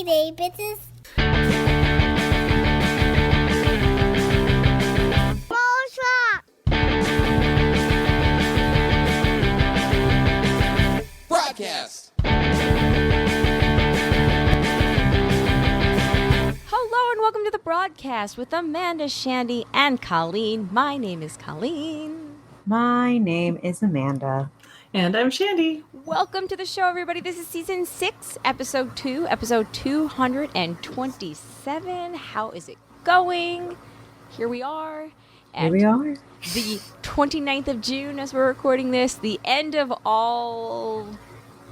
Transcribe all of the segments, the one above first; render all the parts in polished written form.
day, bitches. Broadcast. Hello and welcome to the broadcast with Amanda, Shandy, and Colleen. My name is Colleen. My name is Amanda. And I'm Shandy. Welcome to the show, everybody. This is season 6, episode 2, episode 227. How is it going? Here we are. Here we are. The 29th of June as we're recording this, the end of all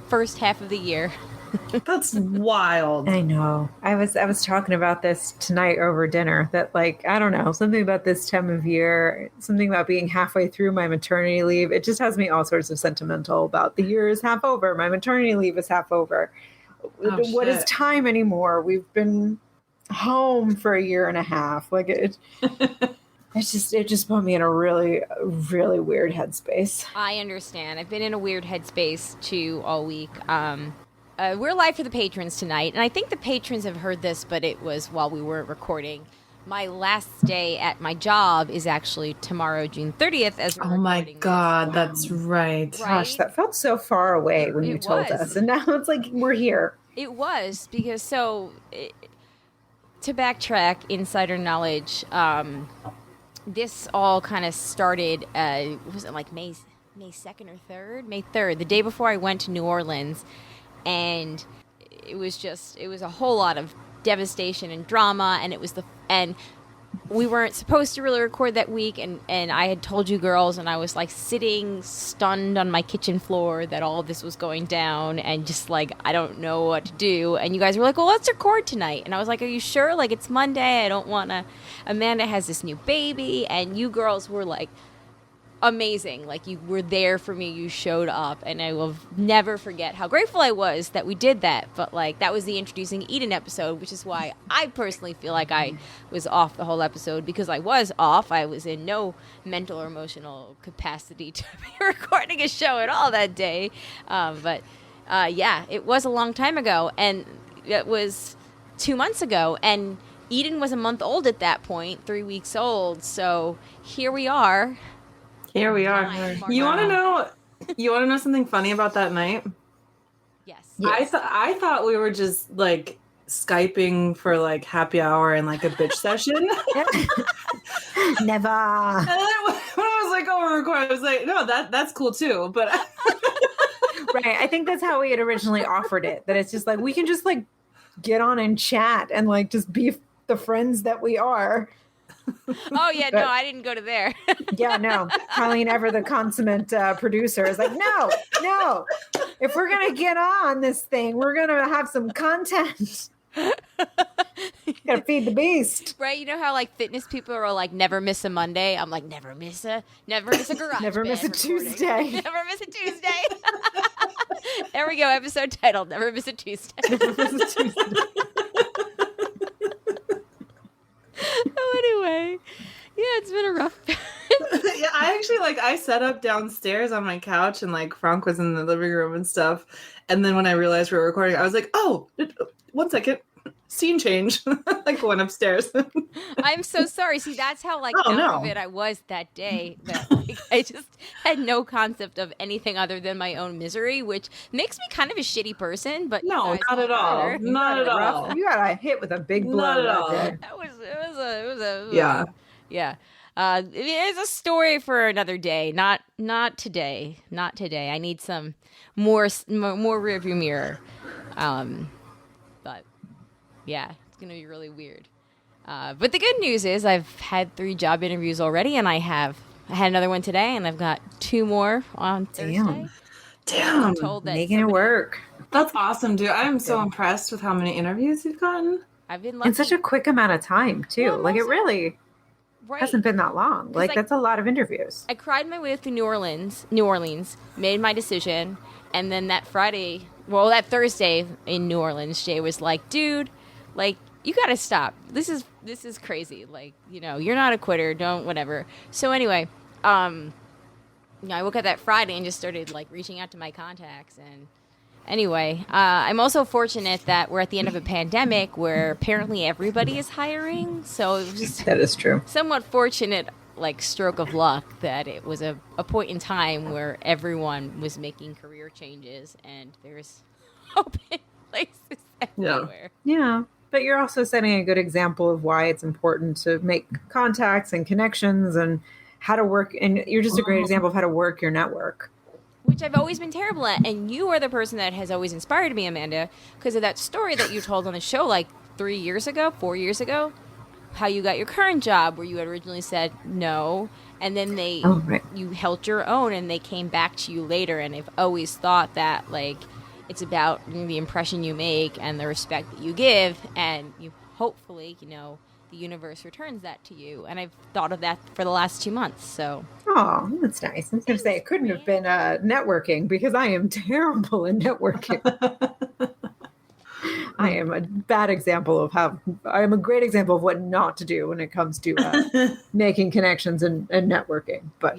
first half of the year. That's wild. I know. I was talking about this tonight over dinner that, like, I don't know, something about this time of year, something about being halfway through my maternity leave. It just has me all sorts of sentimental about the year is half over. My maternity leave is half over. What is time anymore? We've been home for a year and a half. Like it just put me in a really, really weird headspace. I understand. I've been in a weird headspace too all week. We're live for the patrons tonight, and I think the patrons have heard this, but it was while we weren't recording. My last day at my job is actually tomorrow, June 30th, as we're recording. Oh my God, that's right. Gosh, that felt so far away when you told us, and now it's like we're here. It was, because to backtrack, insider knowledge, this all kind of started, was it like May 2nd or 3rd? May 3rd, the day before I went to New Orleans. And it was a whole lot of devastation and drama, and we weren't supposed to really record that week, and I had told you girls, and I was like sitting stunned on my kitchen floor that all of this was going down, and just like, I don't know what to do. And you guys were like, well, let's record tonight. And I was like, are you sure? Like, it's Monday. I don't want to. Amanda has this new baby, and you girls were like, amazing. Like, you were there for me. You showed up, and I will never forget how grateful I was that we did that. But like, that was the introducing Eden episode, which is why I personally feel like I was off the whole episode, because I was off. I was in no mental or emotional capacity to be recording a show at all that day. But yeah, it was a long time ago, and it was 2 months ago, and Eden was a month old at that point, 3 weeks old. So here we are. Here we are. You want to know something funny about that night? Yes. I thought we were just like Skyping for like happy hour and like a bitch session. Never. And then when I was like, oh, we're recording, I was like, no, that's cool too. But Right. I think that's how we had originally offered it. That it's just like, we can just like get on and chat and like just be the friends that we are. Oh, yeah, no, I didn't go to there. Yeah, no. Colleen, ever the consummate producer, is like, no. If we're going to get on this thing, we're going to have some content. Got to feed the beast. Right? You know how like fitness people are like, never miss a Monday? I'm like, never miss a garage Never miss a band Tuesday. Never miss a Tuesday. There we go. Episode title, Never Miss a Tuesday. Never miss a Tuesday. Oh, anyway. Yeah, it's been a rough. yeah, I set up downstairs on my couch, and like Frank was in the living room and stuff. And then when I realized we were recording, I was like, oh, 1 second. Scene change. Like went upstairs. I'm so sorry. See, that's how like out of it I was that day. That like, I just had no concept of anything other than my own misery, which makes me kind of a shitty person. But no, not at all. Not at all. You got hit with a big blow. Not at all. It was a yeah. It's a story for another day. Not today. Not today. I need some more rearview mirror. But yeah, it's gonna be really weird. But the good news is I've had 3 job interviews already, and I had another one today, and I've got 2 more on Thursday. Damn, making it work. That's awesome, dude. I'm so impressed with how many interviews you've gotten. I've been lucky. In such a quick amount of time, too. Well, like, it really hasn't been that long. Like, that's a lot of interviews. I cried my way through New Orleans, made my decision, and then that Thursday in New Orleans, Jay was like, dude, like, you gotta stop. This is crazy. Like, you know, you're not a quitter. Don't, whatever. So anyway, I woke up that Friday and just started like reaching out to my contacts, Anyway, I'm also fortunate that we're at the end of a pandemic where apparently everybody is hiring. So it was just That is true. somewhat fortunate, like stroke of luck, that it was a point in time where everyone was making career changes and there's open places everywhere. Yeah. But you're also setting a good example of why it's important to make contacts and connections and how to work. And you're just a great example of how to work your network. Which I've always been terrible at. And you are the person that has always inspired me, Amanda, because of that story that you told on the show like 4 years ago, how you got your current job where you had originally said no. And then you held your own and they came back to you later. And I've always thought that, like, it's about the impression you make and the respect that you give. And you hopefully, the universe returns that to you. And I've thought of that for the last 2 months. So, oh, that's nice. I was going to say it couldn't have been networking because I am terrible in networking. I am a bad example of I am a great example of what not to do when it comes to making connections and networking. But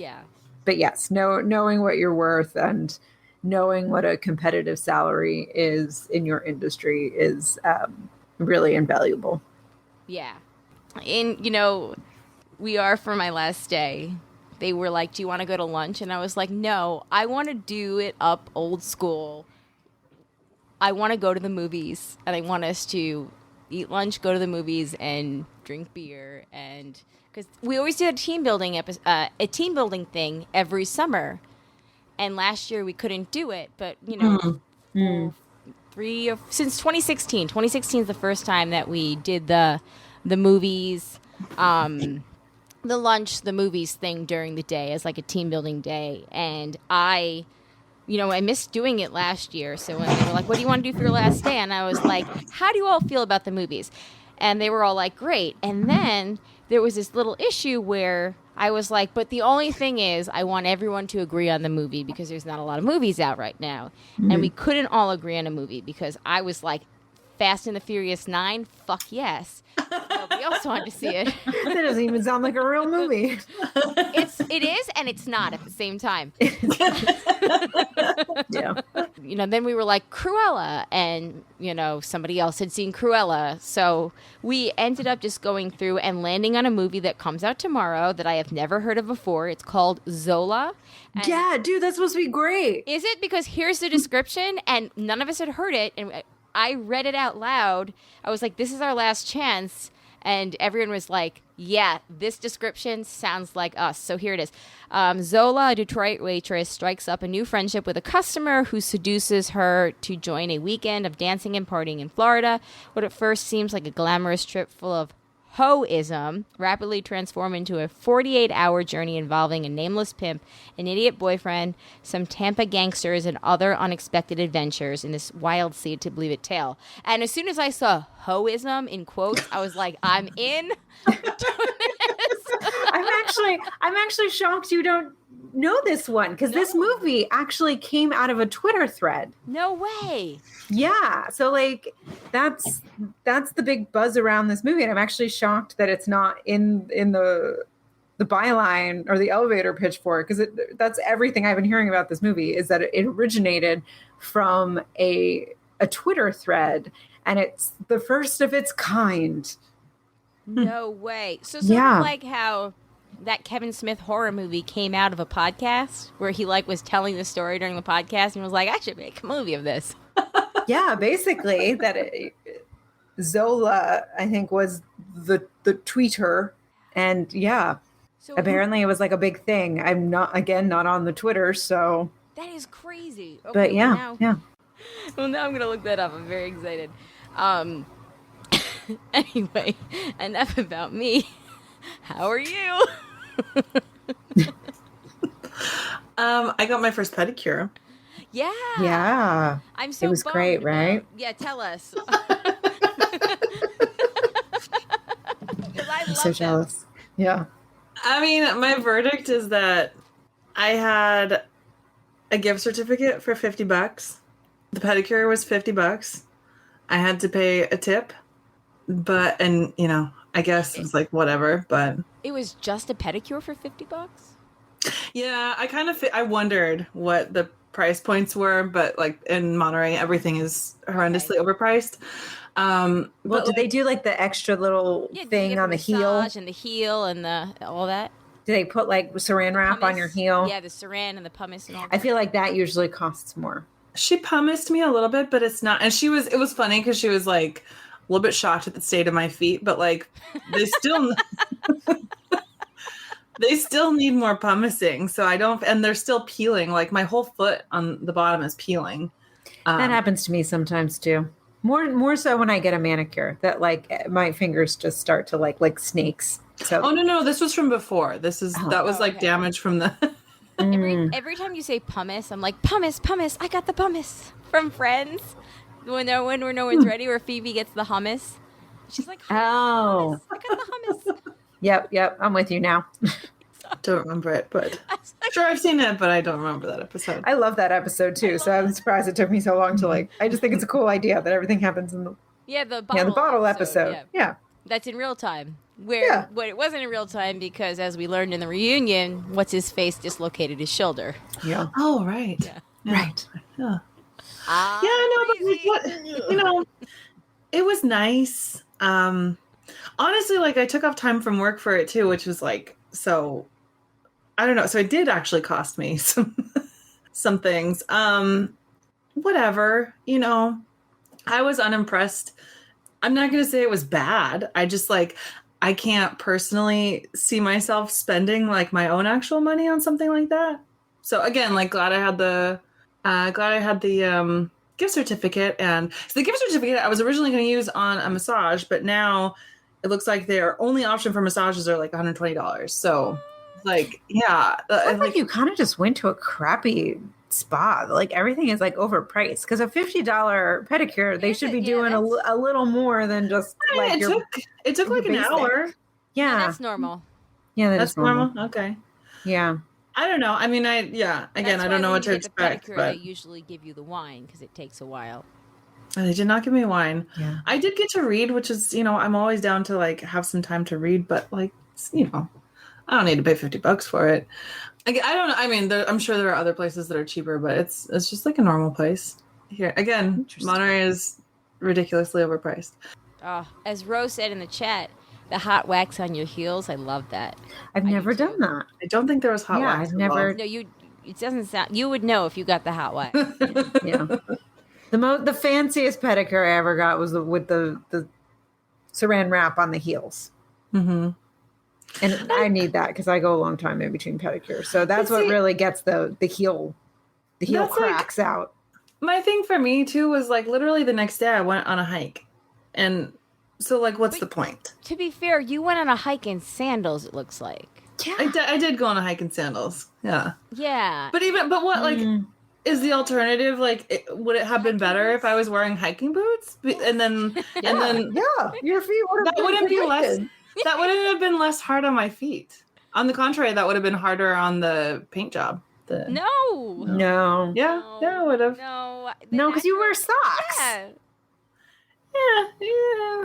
yes, knowing what you're worth and knowing what a competitive salary is in your industry is really invaluable. Yeah. And, we are for my last day. They were like, do you want to go to lunch? And I was like, no, I want to do it up old school. I want to go to the movies and I want us to eat lunch, go to the movies and drink beer. And because we always do a team building thing every summer. And last year we couldn't do it, but since 2016. 2016 is the first time that we did the movies, the lunch, the movies thing during the day as like a team building day. And I missed doing it last year. So when they were like, what do you want to do for your last day? And I was like, how do you all feel about the movies? And they were all like, great. And then there was this little issue where I was like, but the only thing is I want everyone to agree on the movie because there's not a lot of movies out right now. Mm-hmm. And we couldn't all agree on a movie because I was like, Fast and the Furious 9, fuck yes. Nobody else wanted to see it. That doesn't even sound like a real movie. It is and it's not at the same time. Yeah. Then we were like Cruella and, somebody else had seen Cruella. So we ended up just going through and landing on a movie that comes out tomorrow that I have never heard of before. It's called Zola. Yeah, dude, that's supposed to be great. Is it? Because here's the description and none of us had heard it. And I read it out loud. I was like, this is our last chance. And everyone was like, yeah, this description sounds like us. So here it is. Zola, a Detroit waitress, strikes up a new friendship with a customer who seduces her to join a weekend of dancing and partying in Florida. What at first seems like a glamorous trip full of hoeism rapidly transform into a 48-hour journey involving a nameless pimp, an idiot boyfriend, some Tampa gangsters, and other unexpected adventures in this wild see-it-to-believe-it tale. And as soon as I saw hoeism in quotes, I was like, I'm in. I'm actually shocked you don't know this one because this movie actually came out of a Twitter thread. No way. Yeah, so like that's the big buzz around this movie, and I'm actually shocked that it's not in the byline or the elevator pitch for it because that's everything I've been hearing about this movie is that it originated from a Twitter thread, and it's the first of its kind. No way. So sort of like how that Kevin Smith horror movie came out of a podcast where he was telling the story during the podcast and was like, I should make a movie of this. Yeah, basically Zola, I think, was the tweeter. And so apparently it was like a big thing. I'm not on the Twitter, so. That is crazy. Okay, but yeah. Well, now I'm going to look that up. I'm very excited. Anyway, enough about me. How are you? I got my first pedicure. Yeah. Yeah. I'm so It was great, right? Yeah, tell us. I'm so jealous. Yeah. I mean, my verdict is that I had a gift certificate for $50. The pedicure was $50. I had to pay a tip, I guess it was like whatever, but it was just a pedicure for $50. Yeah, I wondered what the price points were, but like in Monterey, everything is horrendously overpriced. Well, But did they do like the extra little Yeah, did you thing get on the heel? massage and the heel and the all that? Do they put like saran wrap on your Pumice? heel? Yeah, the saran and the pumice and all that. I feel like that usually costs more. she pumiced me a little bit, but it's not. And it was funny because she was like a little bit shocked at the state of my feet, but like they still, they still need more pumicing. So I don't, and they're still peeling. Like my whole foot on the bottom is peeling. That happens to me sometimes too. More so when I get a manicure, that like my fingers just start to like snakes. So Oh no, this was from before. That was like okay. damage from the. Every time you say pumice, I'm like, pumice, I got the pumice from Friends. When no one's ready, where Phoebe gets the hummus. She's like, Oh. hummus. I got the hummus. Yep, I'm with you now. Don't remember it, but I was like, sure I've seen it, but I don't remember that episode. I love that episode too, so I'm surprised it took me so long to like. I just think it's a cool idea that everything happens in the the bottle episode. Yeah. That's in real time. Where it wasn't in real time because, as we learned in the reunion, what's his face dislocated his shoulder. Yeah. Oh right, Right. yeah. Ah, Yeah, no, crazy. but what, it was nice. Honestly, like I took off time from work for it too, which was like, so I don't know. So it did actually cost me some things. Whatever, I was unimpressed. I'm not going to say it was bad. I just like, I can't personally see myself spending like my own actual money on something like that. So again, like glad I had the gift certificate. And so the gift certificate I was originally going to use on a massage, but now it looks like their only option for massages are like $120. So like, yeah. Like you kind of just went to a crappy spa. Like everything is like overpriced because a $50 pedicure, they should be doing a little more than just like it took like an hour. Yeah. That's normal. Yeah, That's normal. Okay. Yeah. I don't know. I mean, again, I don't know what to expect. The pedicure, but they usually give you the wine because it takes a while. they did not give me wine. Yeah. I did get to read, which is, I'm always down to like have some time to read, but like, I don't need to pay $50 for it. I don't know. I mean, I'm sure there are other places that are cheaper, but it's just like a normal place. Here again, Monterey is ridiculously overpriced. As Rose said in the chat, the hot wax on your heels. I love that. I've never done that. I don't think there was hot wax. I've never. No, it doesn't sound. You would know if you got the hot wax. Yeah. The fanciest pedicure I ever got was with the saran wrap on the heels. Mm-hmm. And I need that because I go a long time in between pedicures. So that's what really gets the heel cracks out. My thing for me too was like literally the next day I went on a hike. And so like what's the point? To be fair, you went on a hike in sandals, it looks like. Yeah. I did go on a hike in sandals. Yeah. Yeah. But what like is the alternative like would it have been better if I was wearing hiking boots? And then your feet would have that wouldn't be less. That wouldn't have been less hard on my feet. On the contrary, that would have been harder on the paint job. No. Yeah, it would have. No, because you wear socks. Yeah.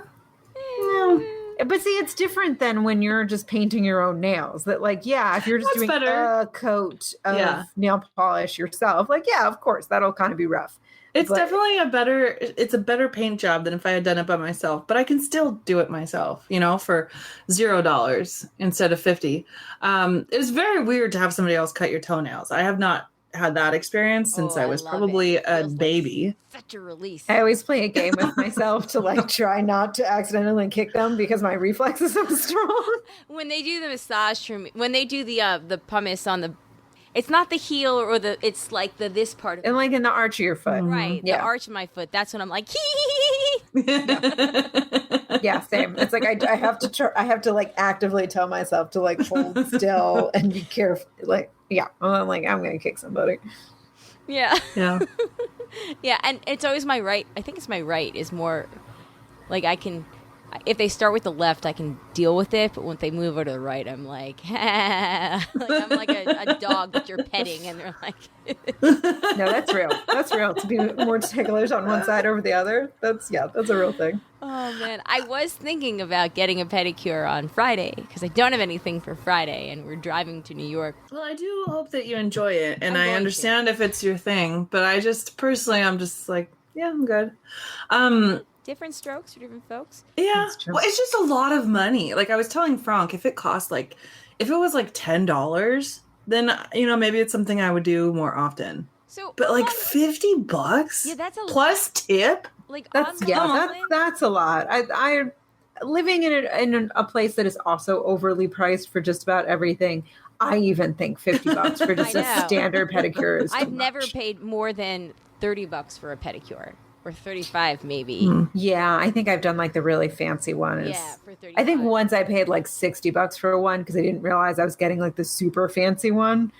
But see, it's different than when you're just painting your own nails. That if you're just doing a coat of nail polish yourself, of course, that'll kind of be rough. It's definitely a better paint job than if I had done it by myself, but I can still do it myself, for $0 instead of $50. It's very weird to have somebody else cut your toenails. I have not had that experience since I was probably a baby. Such a release. I always play a game with myself to try not to accidentally kick them because my reflex is so strong. When they do the massage for me, when they do the pumice on the, it's not the heel or it's like this part of and in the arch of your foot, right? The arch of my foot. That's when I'm like, yeah, same. It's like I have to actively tell myself to hold still and be careful. I'm gonna kick somebody. Yeah. Yeah. Yeah, and it's always my right. I think it's my right is more like I if they start with the left, I can deal with it. But when they move over to the right, I'm like, I'm like a dog that you're petting, and they're like, No, that's real. That's real. To be more ticklish on one side over the other. That's a real thing. oh man, I was thinking about getting a pedicure on Friday because I don't have anything for Friday, and we're driving to New York. Well, I do hope that you enjoy it, and I'm I going understand if it's your thing, but I just personally, I'm just like, yeah, I'm good. Different strokes for different folks. Yeah, That's true. well, it's just a lot of money. Like I was telling Frank, if it was like $10, then maybe it's something I would do more often. So, But like $50, Yeah, that's a plus tip. like That's on yeah. Long That's Island? that's a lot. I living in a place that is also overly priced for just about everything. I even think $50 for just I a know. standard pedicure is too I've never much. paid more than $30 for a pedicure, or 35 maybe. Yeah, I think I've done like the really fancy one. Yeah, for 35. I think once I paid like $60 for one because I didn't realize I was getting like the super fancy one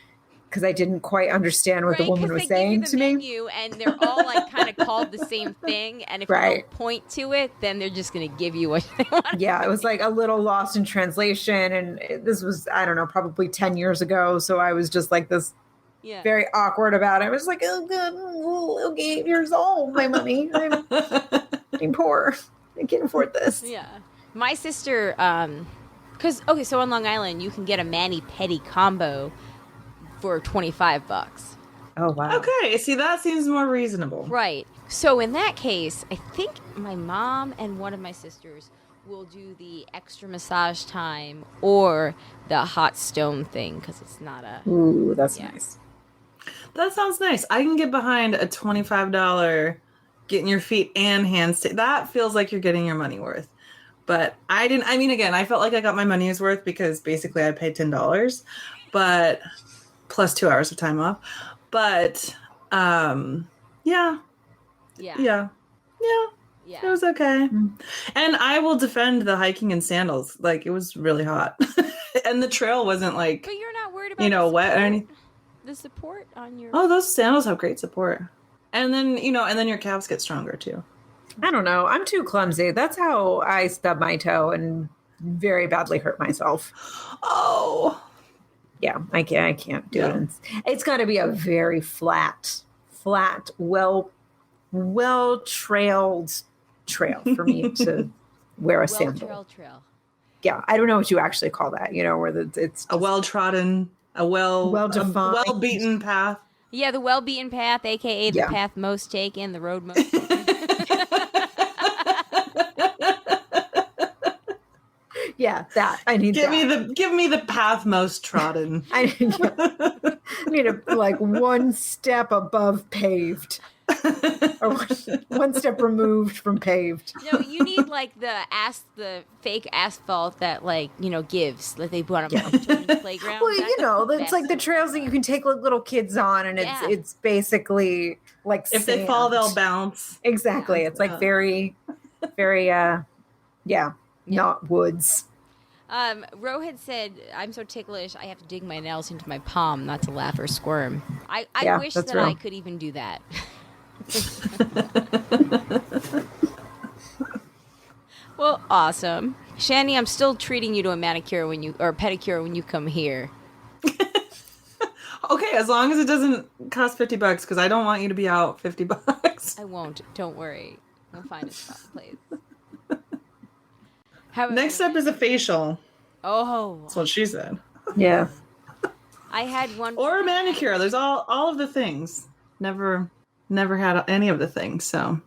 because I didn't quite understand what the woman was saying they to give you the me. menu, and they're all like kind of called the same thing. And if you Right. don't point to it, then they're just going to give you what they want. Yeah, it was like a little lost in translation, and this was I don't know, probably 10 years ago. So I was just like this Yeah. very awkward about it. I was like, oh god, okay, 8 years old, my money. I'm poor. I can't afford this. Yeah. My sister, so on Long Island, you can get a mani-pedi combo for $25. Oh wow. Okay, see, that seems more reasonable. Right. So in that case, I think my mom and one of my sisters will do the extra massage time or the hot stone thing because it's not a. Ooh, that's Yeah. nice. That sounds nice. I can get behind a $25 getting your feet and hands. That feels like you're getting your money worth. But I didn't. I mean, again, I felt like I got my money's worth because basically I paid $10, but plus 2 hours of time off. But yeah, Yeah. it was okay. And I will defend the hiking in sandals. Like it was really hot, and the trail wasn't like But you're not worried about the wet or support? anything. The support on your. Oh, those sandals have great support. And then, and then your calves get stronger too. I don't know. I'm too clumsy. That's how I stub my toe and very badly hurt myself. Oh. Yeah, I can't do Yeah. it. It's got to be a very flat, well trailed trail for me to wear a sandal. Trail. Yeah, I don't know what you actually call that. Where it's A well-trodden, Well-defined. well-beaten path. Yeah, the well-beaten path, a.k.a. the Yeah. path most taken, the road most taken. yeah, that I need. Give that. me the path most trodden. I need a like one step above paved, or one step removed from paved. No, you need like the fake asphalt that gives, like they put on the playground. Well, That's the it's like the best. trails that you can take little kids on, and Yeah. it's basically like If they sand. fall, they'll bounce. Exactly. It's like very, very, not woods. Ro had said, "I'm so ticklish, I have to dig my nails into my palm, not to laugh or squirm." I Yeah, wish that's that I real. could even do that. Well, awesome, Shandy. I'm still treating you to a manicure or pedicure when you come here. Okay, as long as it doesn't cost $50, because I don't want you to be out $50. I won't. Don't worry. We'll find a spot place. Next up is a facial. Oh, That's what she said. Yeah. I had one. Or a manicure. There's all of the things. Never had any of the things. So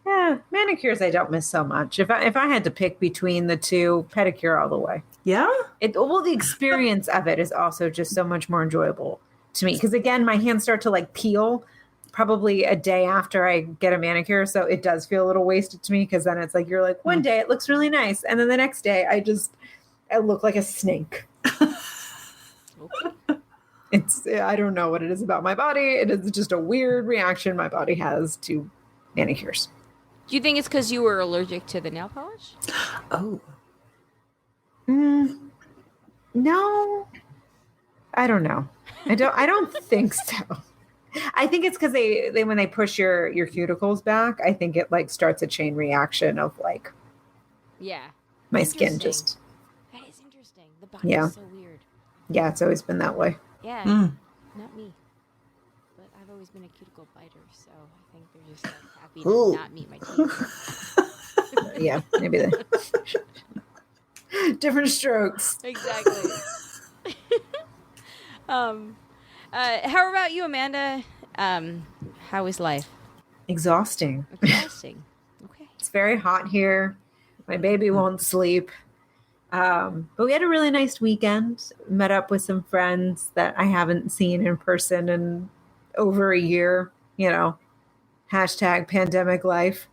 Yeah. Manicures I don't miss so much. If I had to pick between the two, pedicure all the way. yeah. The experience of it is also just so much more enjoyable to me. Because again, my hands start to like peel probably a day after I get a manicure. So it does feel a little wasted to me because then it's like, you're like, one day it looks really nice. And then the next day I look like a snake. I don't know what it is about my body. It is just a weird reaction my body has to manicures. Do you think it's because you were allergic to the nail polish? Oh. No, I don't know. I don't think so. I think it's because they when they push your cuticles back, I think it like starts a chain reaction of like, Yeah. My skin Interesting. just, That is interesting. The body Yeah. is so weird. yeah, it's always been that way. Yeah. Mm. Not me. But I've always been a cuticle biter, so I think they're just like happy Ooh. to not meet my teeth. Yeah, maybe different strokes. Exactly. How about you, Amanda? How is life? Exhausting. Exhausting. Okay. It's very hot here. My baby won't sleep. But we had a really nice weekend. Met up with some friends that I haven't seen in person in over a year. You know, hashtag pandemic life.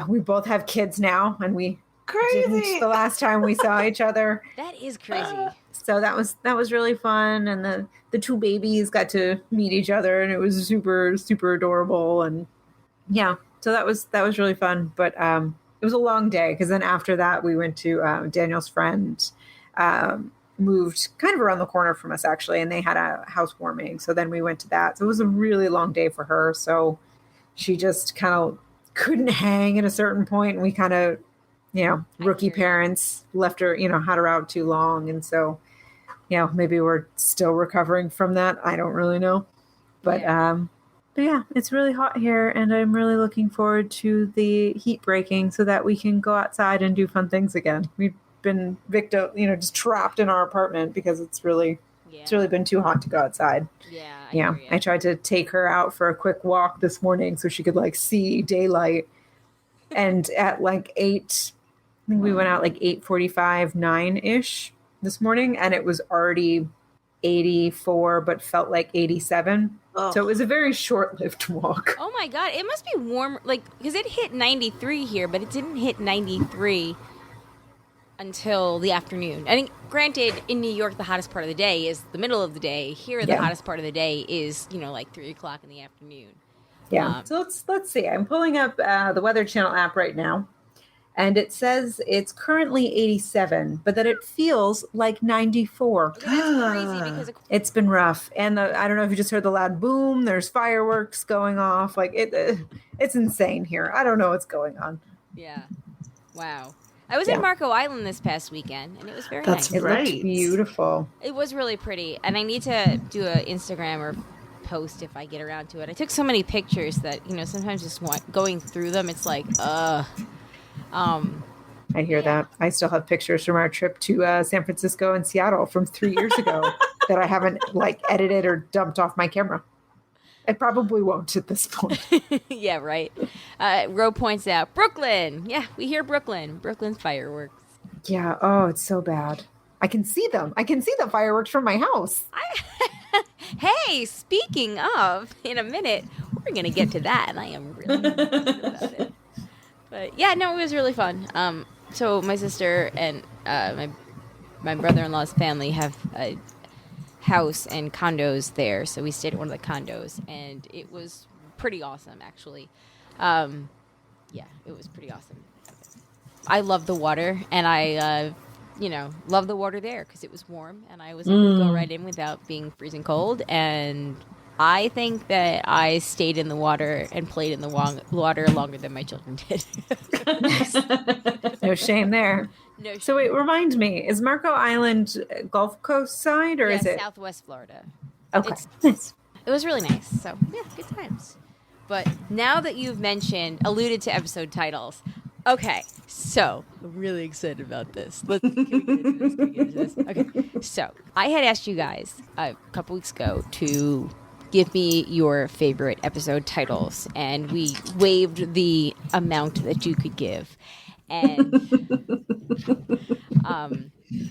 We both have kids now, and we Crazy. didn't the last time we saw each other. That is crazy. So that was really fun, and the two babies got to meet each other, and it was super super adorable, and yeah, so that was really fun. But it was a long day because then after that we went to Daniel's friend moved kind of around the corner from us actually, and they had a housewarming. So then we went to that. So it was a really long day for her. So she just kind of couldn't hang at a certain point, and we kind of, rookie parents left her, had her out too long, and so maybe we're still recovering from that. I don't really know, but yeah, it's really hot here, and I'm really looking forward to the heat breaking so that we can go outside and do fun things again. We've been just trapped in our apartment because it's really been too hot to go outside. Yeah. I tried to take her out for a quick walk this morning so she could see daylight. And at 8, I think we went out 8:45, 9-ish this morning, and it was already 84, but felt like 87. Oh. So it was a very short-lived walk. Oh my God, it must be warm, because it hit 93 here, but it didn't hit 93 until the afternoon. I think, granted, in New York, the hottest part of the day is the middle of the day. Here, the hottest part of the day is, 3 o'clock in the afternoon. Yeah. So let's see. I'm pulling up the Weather Channel app right now, and it says it's currently 87, but that it feels like 94. That's crazy because It's been rough, and I don't know if you just heard the loud boom. There's fireworks going off. It's insane here. I don't know what's going on. Yeah. Wow. I was in Marco Island this past weekend, and it was very That's nice. It looked beautiful. It was really pretty, and I need to do an Instagram or post if I get around to it. I took so many pictures that, sometimes just going through them, it's I hear that. I still have pictures from our trip to San Francisco and Seattle from 3 years ago that I haven't edited or dumped off my camera. I probably won't at this point. Yeah, right. Ro points out, Brooklyn. Yeah, we hear Brooklyn. Brooklyn's fireworks. Yeah. Oh, it's so bad. I can see them. I can see the fireworks from my house. Hey, speaking of, in a minute, we're going to get to that, and I am really excited about it. But yeah, no, it was really fun. So my sister and my brother-in-law's family have a house and condos there, so we stayed at one of the condos, and it was pretty awesome, actually. Yeah, it was pretty awesome. I love the water, and I love the water there because it was warm, and I was able to go right in without being freezing cold. And I think that I stayed in the water and played in the water longer than my children did. No shame there. No shame. So wait, remind me, is Marco Island Gulf Coast side or is it Southwest Florida? Okay. It was really nice. So yeah, good times. But now that you've alluded to episode titles, okay, so I'm really excited about this. Can we get into this? Okay, so I had asked you guys a couple weeks ago to give me your favorite episode titles, and we waived the amount that you could give. And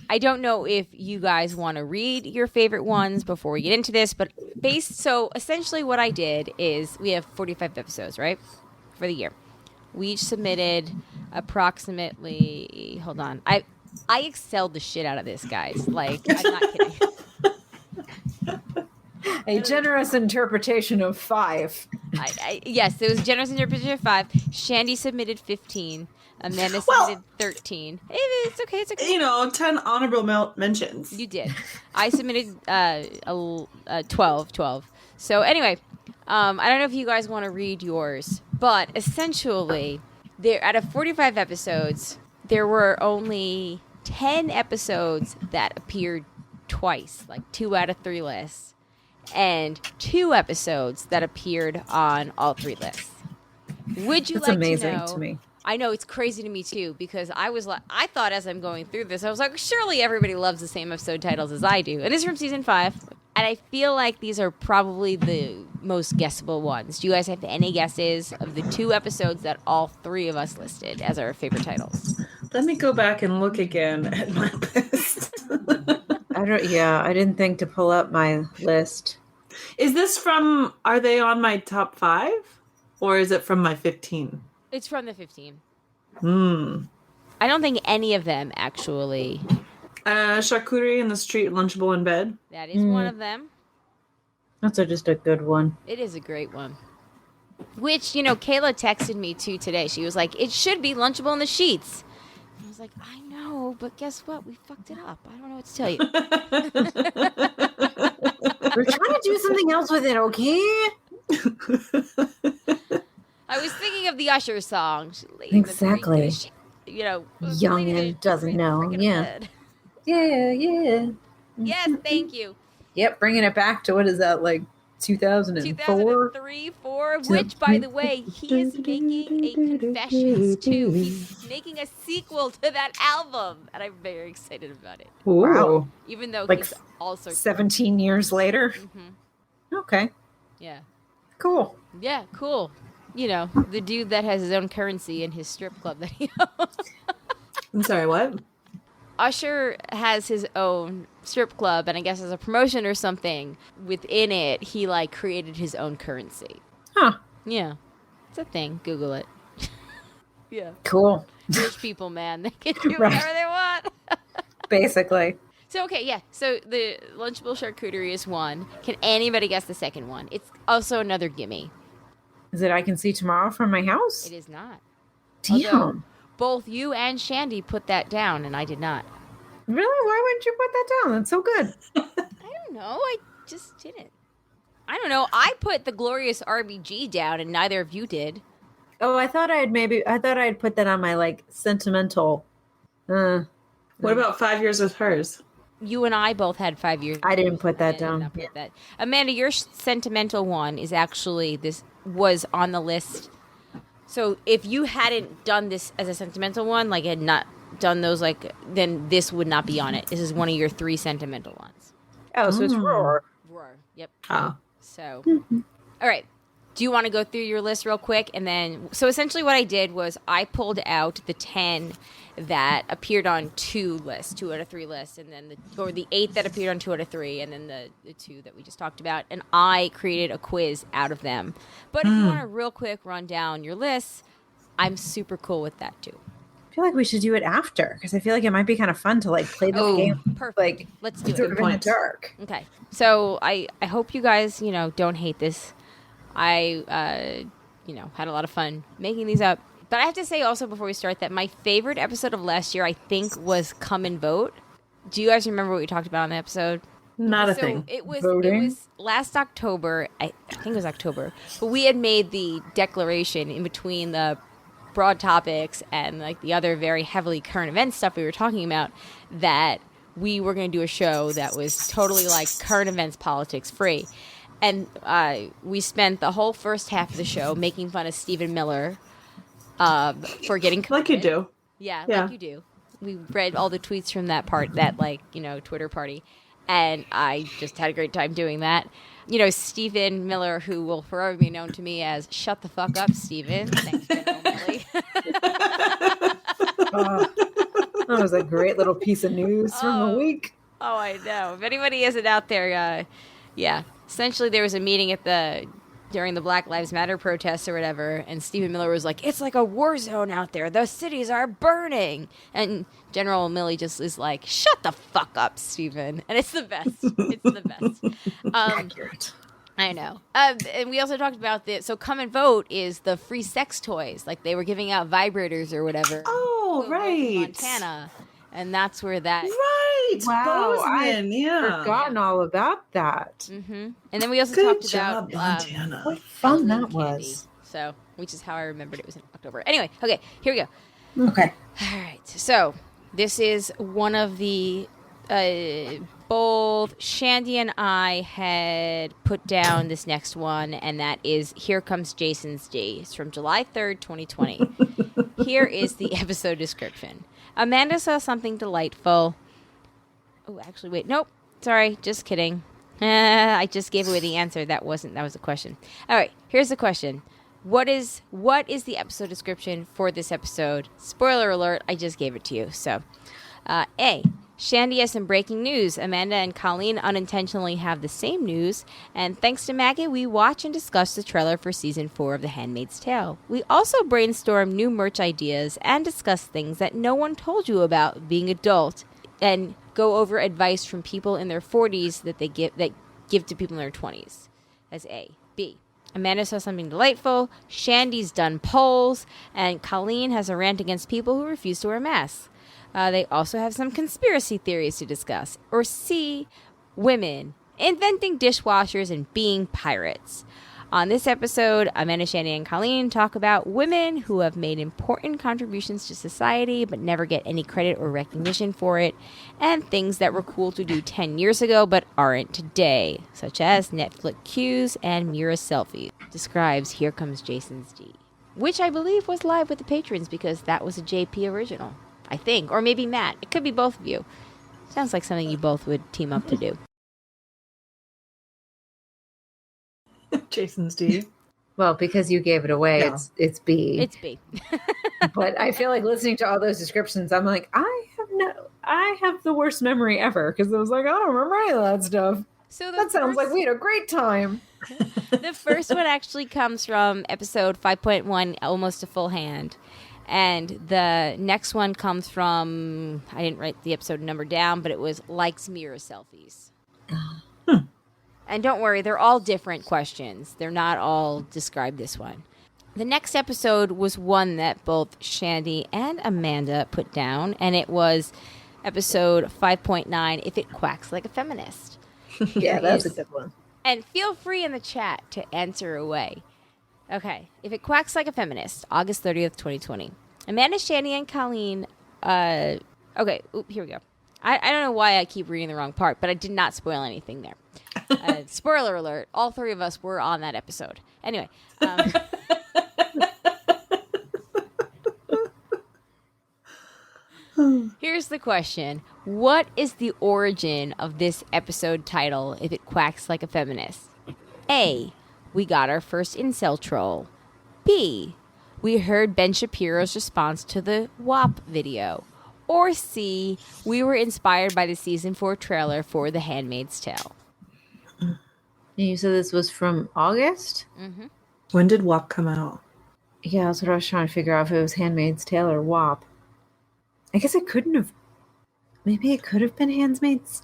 I don't know if you guys want to read your favorite ones before we get into this, but so essentially what I did is we have 45 episodes, right, for the year. We each submitted approximately, hold on, I excelled the shit out of this, guys. I'm not kidding. a generous interpretation of 5? Yes, it was a generous interpretation of 5. Shandy submitted 15. Amanda submitted 13. It's okay. 10 honorable mentions. You did. I submitted 12. So anyway, I don't know if you guys want to read yours, but essentially, out of 45 episodes, there were only 10 episodes that appeared twice, like 2 out of 3 lists, and 2 episodes that appeared on all 3 lists. Would you That's like amazing to know? to me. I know, it's crazy to me too, because I thought as I'm going through this, I was like, surely everybody loves the same episode titles as I do. And this is from season 5. And I feel like these are probably the most guessable ones. Do you guys have any guesses of the 2 episodes that all 3 of us listed as our favorite titles? Let me go back and look again at my list. I didn't think to pull up my list. Is this from, are they on my top 5? Or is it from my 15? It's from the 15. I don't think any of them actually. Charcuterie in the Street, Lunchable in Bed. That is one of them. That's just a good one. It is a great one. Which, Kayla texted me too today. She was like, it should be Lunchable in the Sheets. I was like, I know, but guess what? We fucked it up. I don't know what to tell you. We're trying to do something else with it, okay? I was thinking of the Usher song. Exactly. Young and doesn't know. Yeah. Bed. Yeah. Yes, thank you. Yep, bringing it back to, what is that, like 2004? 2003, 4, which, by the way, he is making a Confessions too. He's making a sequel to that album, and I'm very excited about it. Wow. Even though like he's also 17 years later? Mm-hmm. Okay. Yeah. Cool. Yeah, cool. The dude that has his own currency in his strip club that he owns. I'm sorry, what? Usher has his own strip club, and I guess as a promotion or something, within it, he, created his own currency. Huh. Yeah. It's a thing. Google it. Yeah. Cool. Rich people, man. They can do Right. whatever they want. Basically. So, okay, yeah. So, the Lunchable Charcuterie is one. Can anybody guess the second one? It's also another gimme. Is it I Can See Tomorrow from My House? It is not. Damn. Although both you and Shandy put that down, and I did not. Really? Why wouldn't you put that down? That's so good. I don't know. I just didn't. I don't know. I put the Glorious RBG down, and neither of you did. Oh, I thought I'd put that on my, sentimental. What about 5 Years with Hers? You and I both had 5 years. I didn't put that Amanda did down. not put that. Amanda, your sentimental one is actually was on the list. So if you hadn't done this as a sentimental one, had not done those, then this would not be on it. This is one of your 3 sentimental ones. Oh, so it's Roar. Roar. Yep. Oh. So, all right. Do you want to go through your list real quick? And then, so essentially what I did was I pulled out the 10 that appeared on 2 lists, 2 out of 3 lists, and then the 8 that appeared on 2 out of 3, and then the 2 that we just talked about, and I created a quiz out of them. But if you want to real quick run down your lists, I'm super cool with that too. I feel like we should do it after, because I feel like it might be kind of fun to play this game. Perfect. Let's do it. Sort of in the dark. Okay. So I hope you guys, don't hate this. I, had a lot of fun making these up. But I have to say also before we start that my favorite episode of last year, I think, was Come and Vote. Do you guys remember what we talked about in the episode? Not a thing. It was last October. I think it was October. But we had made the declaration in between the broad topics and the other very heavily current event stuff we were talking about that we were going to do a show that was totally current events, politics free. And we spent the whole first half of the show making fun of Stephen Miller for getting COVID. Like you do. Yeah, like you do. We read all the tweets from that Twitter party. And I just had a great time doing that. Stephen Miller, who will forever be known to me as Shut the Fuck Up, Stephen. Thanks, General Millie. That was a great little piece of news from the week. Oh, I know. If anybody isn't out there, yeah. Essentially, there was a meeting during the Black Lives Matter protests or whatever, and Stephen Miller was like, "It's like a war zone out there. The cities are burning." And General Millie just is like, "Shut the fuck up, Stephen." And it's the best. It's the best. Accurate. I know. And we also talked about so Come and Vote is the free sex toys. They were giving out vibrators or whatever. Oh, right. Montana. And that's where that... Right. Wow. Bozeman, I've forgotten all about that. Mm-hmm. And then we also Good talked job, about... Montana. What fun that Colleen was. So, which is how I remembered it was in October. Anyway, okay, here we go. Okay. All right. So this is one of the both Shandy and I had put down this next one, and that is Here Comes Jason's D. It's from July 3rd, 2020. Here is the episode description. Amanda saw something delightful. Oh, actually, wait. Nope. Sorry. Just kidding. I just gave away the answer. That was a question. All right. Here's the question. What is the episode description for this episode? Spoiler alert, I just gave it to you. So, A, Shandy has some breaking news. Amanda and Colleen unintentionally have the same news. And thanks to Maggie, we watch and discuss the trailer for Season 4 of The Handmaid's Tale. We also brainstorm new merch ideas and discuss things that no one told you about being adult. And go over advice from people in their 40s that give to people in their 20s. That's A. B, Amanda saw something delightful, Shandy's done polls, and Colleen has a rant against people who refuse to wear masks. They also have some conspiracy theories to discuss. Or C, women inventing dishwashers and being pirates. On this episode, Amanda, Shandy, and Colleen talk about women who have made important contributions to society but never get any credit or recognition for it, and things that were cool to do 10 years ago but aren't today, such as Netflix cues and mirror selfies. Describes Here Comes Jason's D, which I believe was live with the patrons because that was a JP original, I think. Or maybe Matt. It could be both of you. Sounds like something you both would team up to do. Jason's D. Well, because you gave it away, Yeah. it's B. It's B. But I feel like listening to all those descriptions, I'm like, I have the worst memory ever because I was like, I don't remember any of that stuff. So That sounds like we had a great time. The first one actually comes from episode 5.1, Almost a Full Hand. And the next one comes from, I didn't write the episode number down, but it was Likes Mirror Selfies. And don't worry, they're all different questions. They're not all described this one. The next episode was one that both Shandy and Amanda put down, and it was episode 5.9, If It Quacks Like a Feminist. Yeah, that's a good one. And feel free in the chat to answer away. Okay. If It Quacks Like a Feminist, August 30th, 2020. Amanda, Shandy, and Colleen. Okay. Here we go. I don't know why I keep reading the wrong part, but I did not spoil anything there. Spoiler alert. All three of us were on that episode. Anyway. Here's the question. What is the origin of this episode title, If It Quacks Like a Feminist? A, we got our first incel troll. B, we heard Ben Shapiro's response to the WAP video. Or C, we were inspired by the season 4 trailer for The Handmaid's Tale. And you said this was from August? Mm-hmm. When did WAP come out? Yeah, that's what I was trying to figure out if it was Handmaid's Tale or WAP. I guess it couldn't have. Maybe it could have been Handmaid's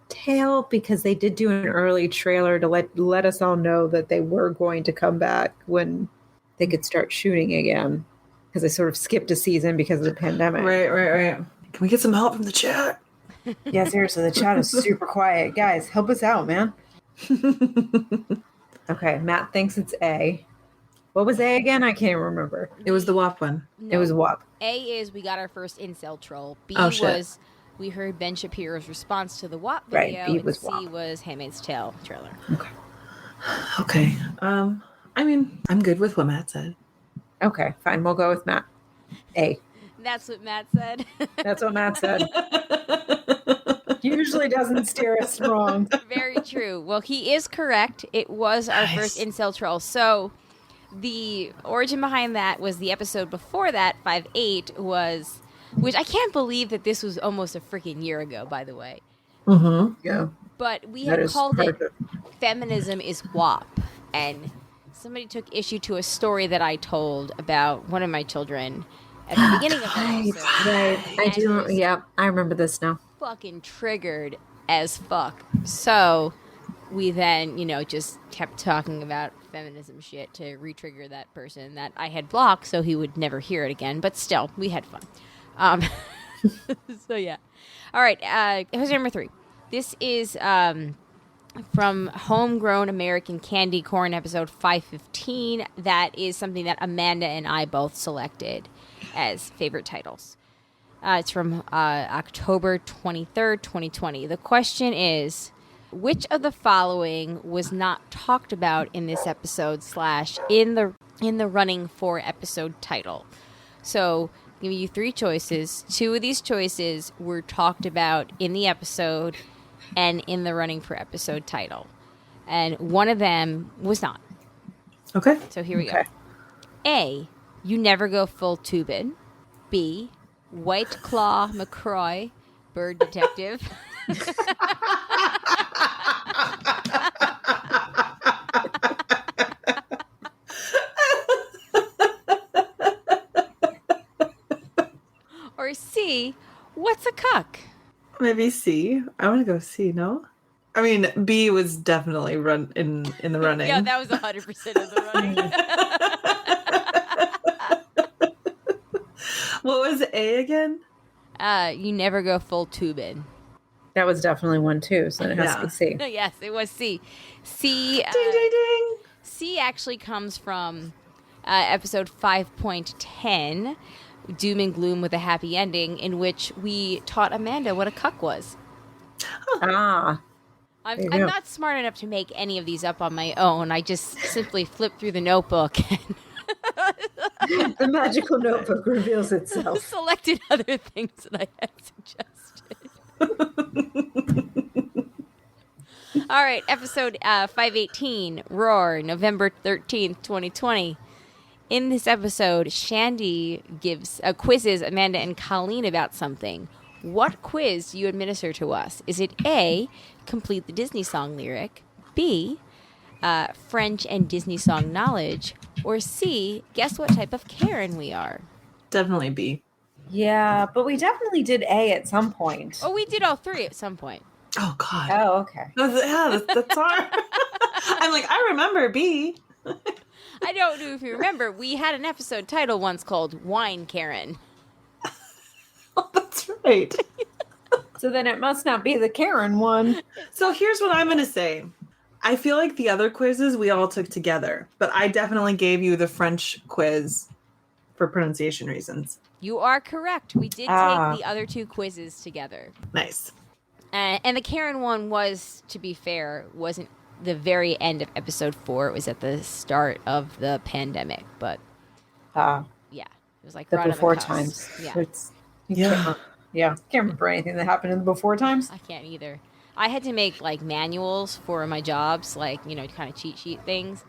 Tale because they did do an early trailer to let us all know that they were going to come back when they could start shooting again. Because they sort of skipped a season because of the pandemic. Right. Can we get some help from the chat? Yeah, seriously, the chat is super quiet. Guys, help us out, man. Okay, Matt thinks it's A. What was A again? I can't remember. It was the WAP one. No. It was WAP. A is we got our first incel troll. B Oh, shit. was we heard Ben Shapiro's response to the WAP Right, video. B and was C WAP. was Handmaid's Tale trailer. Okay. I mean, I'm good with what Matt said. Okay, fine. We'll go with Matt. A. That's what Matt said. That's what Matt said. Usually doesn't steer us wrong. Very true. Well, he is correct. It was our Nice. first incel troll. So the origin behind that was the episode before that, 5.8, was, which I can't believe that this was almost a freaking year ago, by the way. Mm-hmm. Yeah. But we That had is called part it of it. Feminism is WAP. And somebody took issue to a story that I told about one of my children at the beginning of that episode. Right. I And do. was Yeah, I remember this now. fucking triggered as fuck. So we then, just kept talking about feminism shit to re-trigger that person that I had blocked so he would never hear it again. But still, we had fun. So yeah. All right. Here's number 3. This is from Homegrown American Candy Corn, episode 515. That is something that Amanda and I both selected as favorite titles. It's from October 23rd, 2020. The question is, which of the following was not talked about in this episode / in the running for episode title? So, I'll give you 3 choices. 2 of these choices were talked about in the episode and in the running for episode title. And one of them was not. Okay. So here we go. A, You Never Go Full Tubin. B, White Claw McCroy, Bird Detective. Or C, What's a Cuck? Maybe C. I want to go C, no? I mean, B was definitely in the running. Yeah, that was 100% of the running. What was A again? You Never Go Full Tubin. That was definitely one too, so it has to be C. No, yes, it was C. C. Ding, ding, ding. C actually comes from episode 5.10, Doom and Gloom with a Happy Ending, in which we taught Amanda what a cuck was. Ah. I'm not smart enough to make any of these up on my own. I just simply flip through the notebook and The magical notebook reveals itself. selected other things that I had suggested. All right, episode 518, Roar, November 13th, 2020. In this episode, Shandy quizzes Amanda and Colleen about something. What quiz do you administer to us? Is it A, complete the Disney song lyric, B, French and Disney song knowledge, or C, guess what type of Karen we are? Definitely B. Yeah, but we definitely did A at some point. Oh, we did all 3 at some point. Oh, God. Oh, okay. That's hard. I'm like, I remember B. I don't know if you remember, we had an episode title once called Wine Karen. Oh, that's right. So then it must not be the Karen one. So here's what I'm going to say. I feel like the other quizzes we all took together, but I definitely gave you the French quiz for pronunciation reasons. You are correct. We did take the other 2 quizzes together. Nice. And the Karen one was, to be fair, wasn't the very end of episode 4. It was at the start of the pandemic. But, yeah. It was like The right on before cusp. times. Yeah. Can't remember anything that happened in the before times. I can't either. I had to make, like, manuals for my jobs, like, kind of cheat sheet things.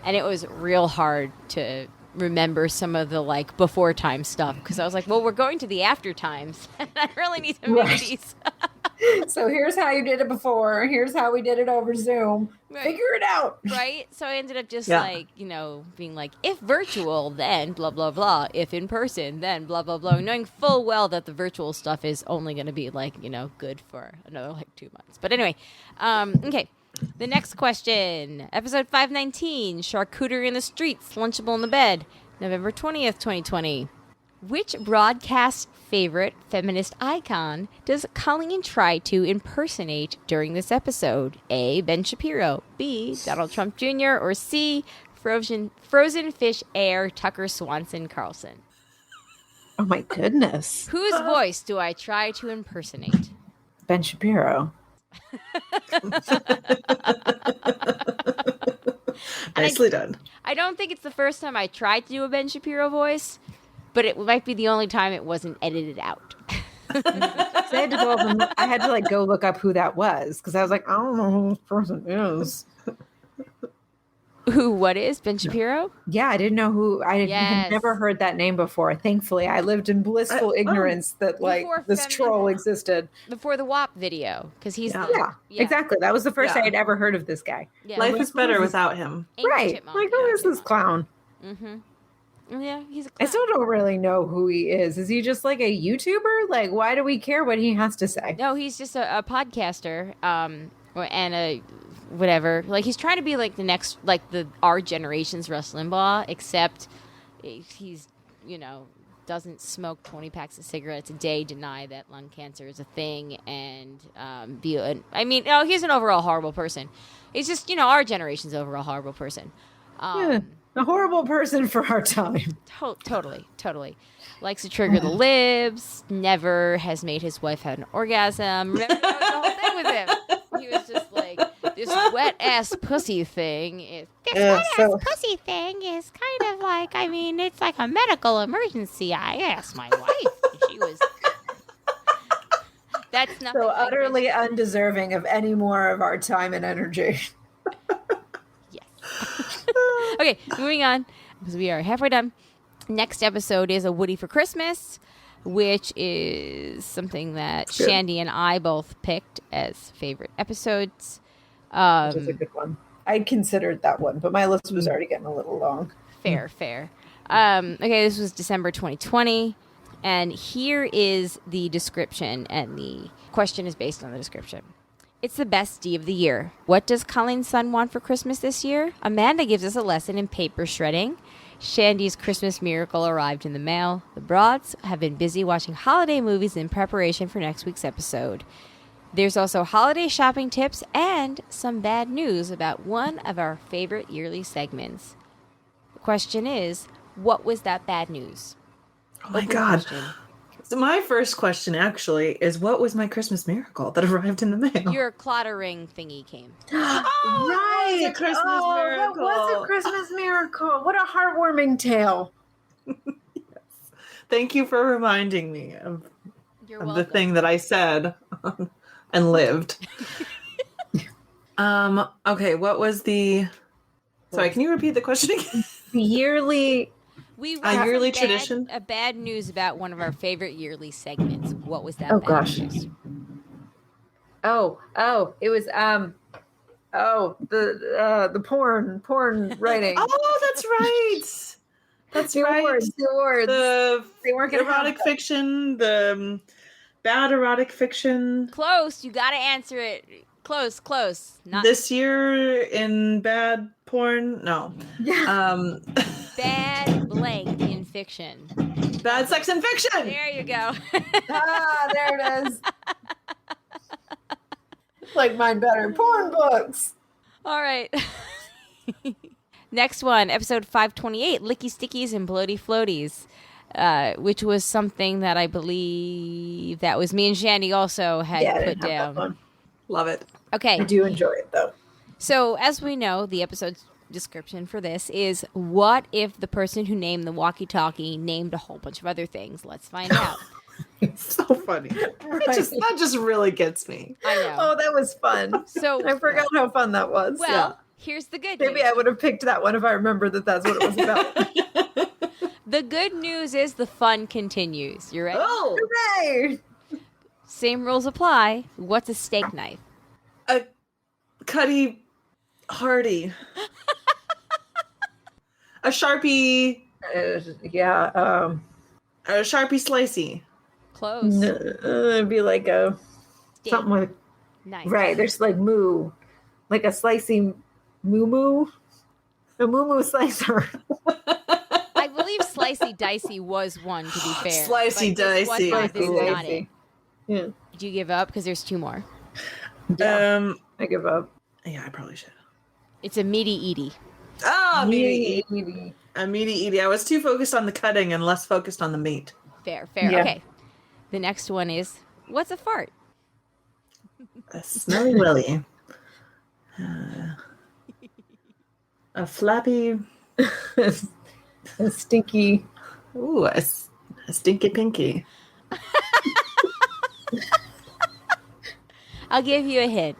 And it was real hard to remember some of the, like, before time stuff. Because I was like, well, we're going to the after times. And I really need to make these. So here's how you did it before. Here's how we did it over Zoom. Right. Figure it out. Right? So I ended up just like, being like, if virtual, then blah, blah, blah. If in person, then blah, blah, blah. Knowing full well that the virtual stuff is only going to be like, good for another like 2 months. But anyway, okay. The next question. Episode 519, Charcuterie in the Streets, Lunchable in the Bed, November 20th, 2020. Which broadcast favorite feminist icon does Colleen try to impersonate during this episode? A, Ben Shapiro, B, Donald Trump Jr., or C, Frozen Fish Heir Tucker Swanson Carlson? Oh my goodness. Whose voice do I try to impersonate? Ben Shapiro. Nicely done. I don't think it's the first time I tried to do a Ben Shapiro voice, but it might be the only time it wasn't edited out. So I had to go look up who that was because I was like, I don't know who this person is. What is Ben Shapiro? Yeah, I didn't know who. I had never heard that name before. Thankfully, I lived in blissful ignorance that this troll existed before the WAP video, because he's exactly. That was the first I had ever heard of this guy. Yeah. Life is better without him, right? Who is this clown? Mm-hmm. Yeah, he's a clown. I still don't really know who he is. Is he just like a YouTuber? Why do we care what he has to say? No, he's just a podcaster, and a whatever. He's trying to be like the next, our generation's Rush Limbaugh, except he's, doesn't smoke 20 packs of cigarettes a day deny that lung cancer is a thing and he's an overall horrible person. It's just, our generation's overall horrible person. A horrible person for our time. Totally. Likes to trigger the libs, never has made his wife have an orgasm. Remember, that was the whole thing with him. He was just like, this wet-ass pussy thing is... pussy thing is kind of like, it's like a medical emergency. I asked my wife. And she was... That's nothing. So utterly undeserving of any more of our time and energy. Yes. Okay, moving on, because we are halfway done. Next episode is A Woody for Christmas, which is something that Shandy and I both picked as favorite episodes. Which is a good one. I considered that one, but my list was already getting a little long. Fair. Okay, this was December 2020, and here is the description, and the question is based on the description. It's the best D of the year. What does Colleen's son want for Christmas this year? Amanda gives us a lesson in paper shredding. Shandy's Christmas miracle arrived in the mail. The broads have been busy watching holiday movies in preparation for next week's episode. There's also holiday shopping tips and some bad news about one of our favorite yearly segments. The question is, what was that bad news? Oh my God. So my first question actually is, what was my Christmas miracle that arrived in the mail? Your clattering thingy came. Right. A Christmas miracle. That was a Christmas miracle. What a heartwarming tale. Yes. Thank you for reminding me of the thing that I said and lived. Okay, what was the... Sorry, can you repeat the question again? The yearly... A yearly tradition? A bad news about one of our favorite yearly segments. What was that? Oh, bad gosh. news? It was the porn writing. Oh, that's right. That's the right. Awards. They weren't erotic fiction, the bad erotic fiction. Close. You got to answer it. Close. Not this year in bad porn. No. Yeah. Bad blank in fiction. Bad sex in fiction. There you go. There it is. Like mine better. Porn books. All right. Next one, episode 528, Licky Stickies and Bloaty Floaties, which was something that I believe that was me and Shandy also had put down. Love it. Okay. I do enjoy it, though. So, as we know, the episode's description for this is, what if the person who named the walkie-talkie named a whole bunch of other things? Let's find out. It's so funny. Right. That just really gets me. I know. Oh, that was fun. So I forgot how fun that was. Well, here's the good news. Maybe I would have picked that one if I remembered that that's what it was about. The good news is the fun continues. You ready? Oh, hooray! Same rules apply. What's a steak knife? A Cuddy Hardy. A Sharpie. A Sharpie Slicey. Close. It'd be like a Steak. something with Nice. right. There's like like a slicey moo. A moo slicer. I believe Slicey Dicey was one, to be fair. Slicey Dicey. This is not it. Yeah. Do you give up? Because there's two more. Yeah. I give up. Yeah, I probably should. It's a meaty eaty. Ah, meaty eaty. A meaty eaty. I was too focused on the cutting and less focused on the meat. Fair. Yeah. Okay. The next one is, what's a fart? A smelly willy. A flappy. A stinky. Ooh, a stinky pinky. I'll give you a hint.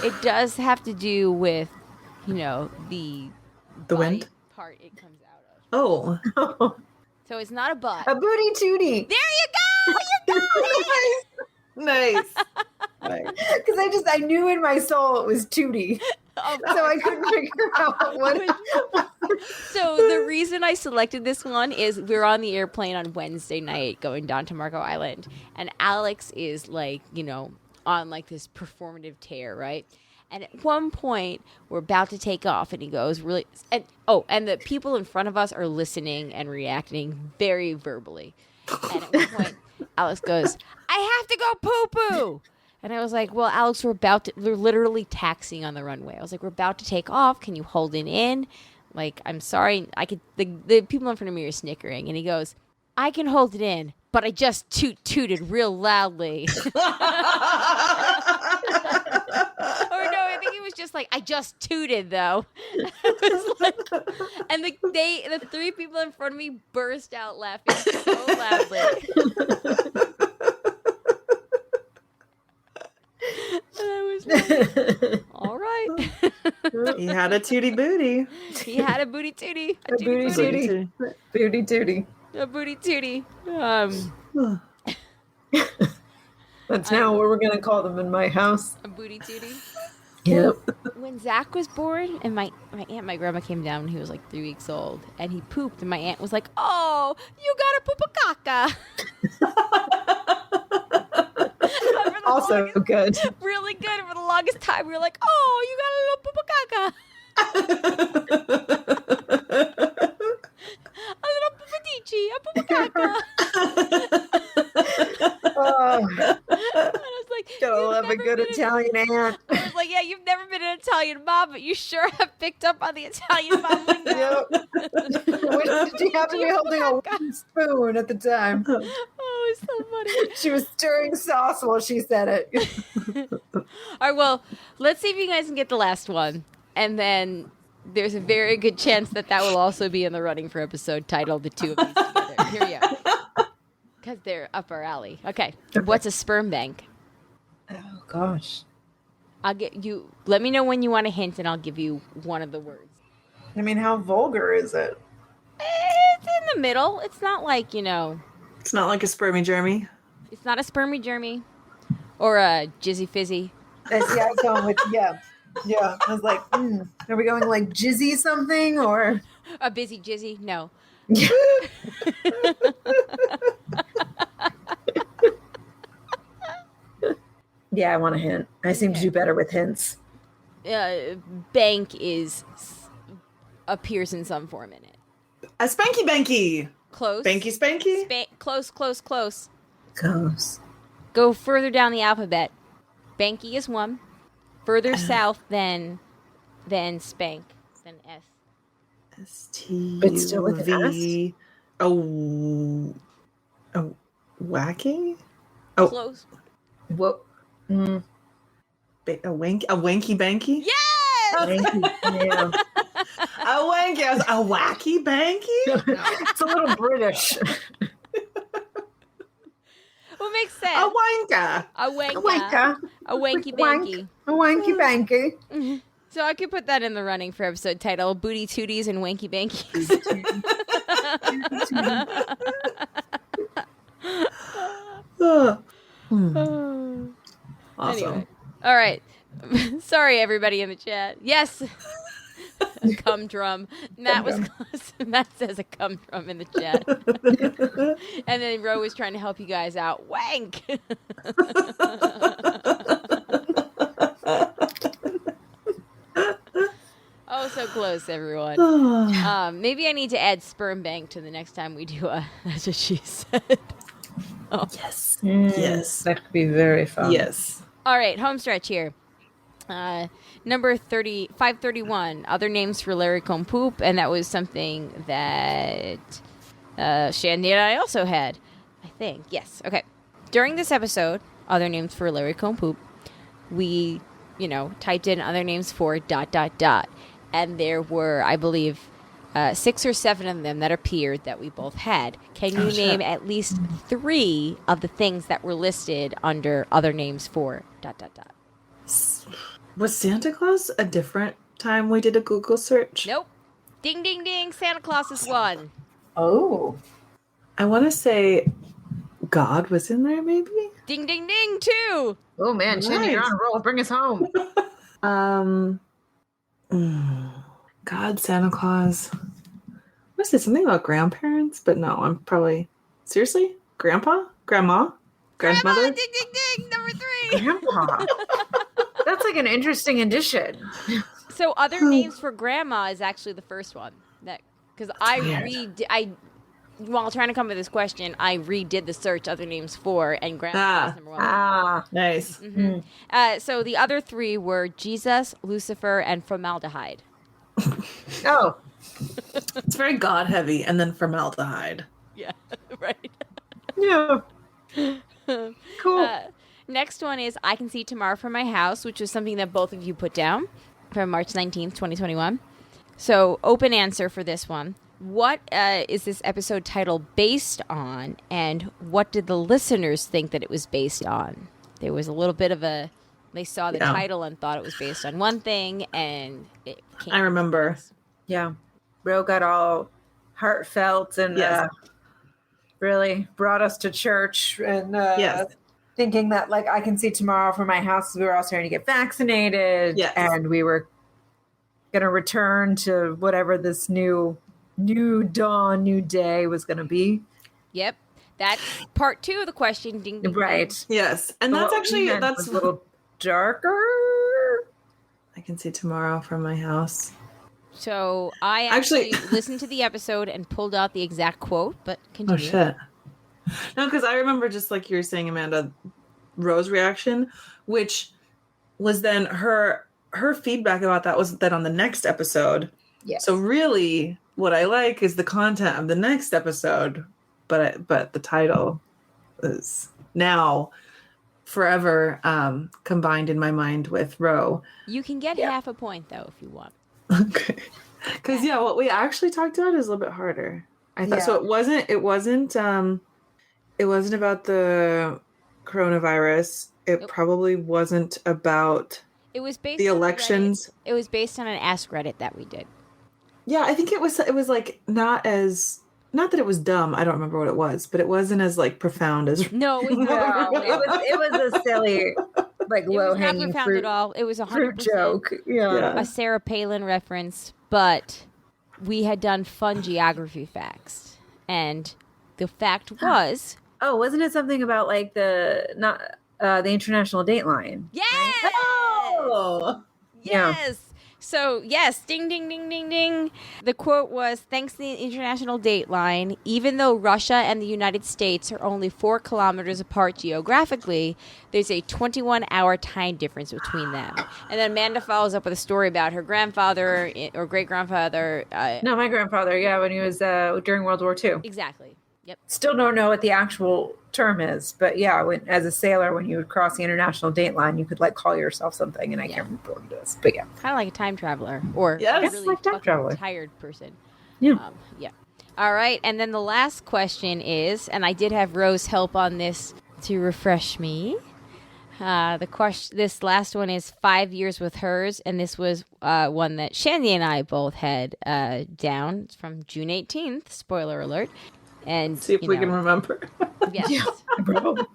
It does have to do with, the The wind part it comes out of. Oh. So it's not a butt. A booty tootie. There you go! You got it! Nice. Because I knew in my soul it was Tootie. Oh, So I couldn't figure out what. So the reason I selected this one is we were on the airplane on Wednesday night going down to Marco Island. And Alex is on like this performative tear, right? And at one point, we're about to take off, and he goes really, and the people in front of us are listening and reacting very verbally. And at one point, Alex goes, "I have to go poo-poo." And I was like, "Well, Alex, we're literally taxiing on the runway." I was like, "We're about to take off. Can you hold it in?" Like, I'm sorry. The people in front of me are snickering. And he goes, "I can hold it in, but I just tooted real loudly." Or no, I think it was just like, "I just tooted, though." And the three people in front of me burst out laughing so loudly. And I was like, all right. He had a tootie booty. He had a booty tootie. A booty tootie. Booty tootie. A booty tootie. That's now what we're going to call them in my house. A booty tootie. Yep. When Zach was born, and my aunt and my grandma came down when he was like 3 weeks old, and he pooped, and my aunt was like, "Oh, you got a poopa-caca." Also good. Really good. For the longest time, we were like, "Oh, you got a little poopa-caca." A little poopadici, a poopa-caca. Oh, And I was like, gotta "You've love a never good been Italian aunt. I was like, "Yeah, you've never been an Italian mom, but you sure have picked up on the Italian mom lingo." Yep. She happened to be holding a wooden spoon at the time. Oh, it's so funny. She was stirring sauce while she said it. All right, well, let's see if you guys can get the last one. And then there's a very good chance that will also be in the running for episode titled "The Two of These Together." Here we go. Because they're up our alley. Okay. What's a sperm bank? Oh, gosh. I'll get you. Let me know when you want a hint, and I'll give you one of the words. I mean, how vulgar is it? It's in the middle. It's not like, It's not like a spermy germy. it's not a spermy germy or a jizzy fizzy. I see, I was going with, yeah. Yeah. I was like, are we going like jizzy something or? A busy jizzy? No. Yeah, I want a hint. I seem to do better with hints. Bank appears in some form in it. A spanky banky. Close. Banky spanky. Close. Goes. Go further down the alphabet. Banky is one. Further south than spank, than S. S-T-U-V. But still with an S? Oh, wacky? Oh, Close. What? a wanky banky? Yes! Thank you. Yeah. A wanky. A wacky banky? It's a little British. What makes sense? A wanka. A wanka. A wanker. A wanky Wank. banky. A wanky banky. So I could put that in the running for episode title: Booty Tooties and Wanky Bankies. Awesome. Anyway. All right. Sorry, everybody in the chat. Yes. A cum drum. Matt was close. Matt says a cum drum in the chat. And then Ro was trying to help you guys out. Wank. Oh, so close, everyone. Maybe I need to add sperm bank to the next time we do a That's What She Said. Oh. Yes. Yes. That could be very fun. Yes. All right, home stretch here. Number 531, other names for Larry Comb Poop, and that was something that Shandy and I also had, I think. Yes, okay. During this episode, other names for Larry Comb Poop, we, typed in other names for ... And there were, I believe, 6 or 7 of them that appeared that we both had. Can you name at least 3 of the things that were listed under other names for ... Was Santa Claus a different time we did a Google search? Nope. Ding, ding, ding. Santa Claus is one. Oh. I want to say God was in there, maybe? Ding, ding, ding, 2. Oh, man. Shandy, you're on a roll. Bring us home. God, Santa Claus. What is it? Something about grandparents? But no, I'm probably... Seriously? Grandpa? Grandma? Grandmother? Grandma, ding, ding, ding. Number 3. Grandpa. That's like an interesting addition. So other names for grandma is actually the first one. Because Weird. while trying to come up with this question, I redid the search other names for, and grandma was number one. Nice. So the other three were Jesus, Lucifer, and formaldehyde. Oh, It's very God heavy, and then formaldehyde. Yeah, right. yeah. Cool. Next one is I Can See Tomorrow from My House, which was something that both of you put down from March 19th, 2021. So open answer for this one. What is this episode title based on, and what did the listeners think that it was based on? There was a little bit of they saw the title and thought it was based on one thing, and it came. I remember. Yeah. Ro got all heartfelt and really brought us to church, and thinking that, like, I can see tomorrow from my house. We were all starting to get vaccinated, and we were going to return to whatever this new dawn, new day was going to be. Yep. That's part two of the question. Ding, ding, right. Ding. Yes. And that's actually, that's a little darker. I can see tomorrow from my house. So I actually listened to the episode and pulled out the exact quote, but continue. Oh, shit. No, because I remember, just like you were saying, Amanda, Ro's reaction, which was then her feedback about that was that on the next episode. Yeah. So really, what I like is the content of the next episode, but the title is now forever combined in my mind with Ro. You can get half a point though if you want. Okay. Because what we actually talked about is a little bit harder. I thought so. It wasn't about the coronavirus. It probably wasn't about. It was based the on elections. It was based on an Ask Reddit that we did. Yeah, I think it was like not that it was dumb. I don't remember what it was, but it wasn't as like profound as. No, it was a silly, like, low hanging fruit at all. It was 100% fruit joke. Yeah, a Sarah Palin reference, but we had done fun geography facts, and the fact was. Oh, wasn't it something about like the international dateline? Yes. Right? Oh, yes. Yeah. So, yes, ding, ding, ding, ding, ding. The quote was, thanks to the international dateline, even though Russia and the United States are only 4 kilometers apart geographically, there's a 21-hour time difference between them. And then Amanda follows up with a story about her grandfather or great-grandfather. No, my grandfather, when he was during World War II. Exactly. Yep. Still don't know what the actual term is, but as a sailor, when you would cross the international dateline, you could like call yourself something, and I can't remember what it is. But kind of like a time traveler, or a really like time traveler. Tired person. Yeah. All right, and then the last question is, and I did have Rose help on this to refresh me. This last one is 5 years with hers, and this was one that Shandy and I both had down. It's from June 18th. Spoiler alert. And see if we can remember. Yes.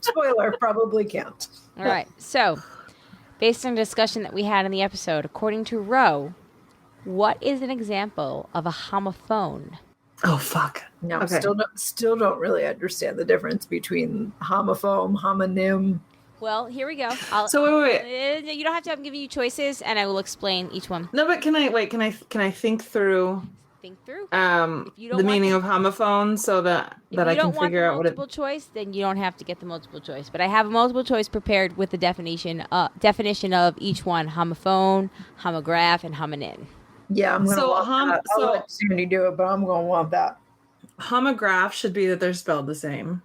Spoiler, probably can't. All right. So, based on a discussion that we had in the episode, according to Ro, what is an example of a homophone? Oh, fuck. No, still don't really understand the difference between homophone, homonym. Well, here we go. So wait. You don't have to. I'm giving you choices, and I will explain each one. No, but can I think through? Think through. The meaning of homophone, so that I can figure out what it. Multiple choice, then you don't have to get the multiple choice. But I have a multiple choice prepared with the definition of each one: homophone, homograph, and homonym. Yeah, I'm gonna want that. I'll let Sandy do it, but I'm gonna want that. Homograph should be that they're spelled the same.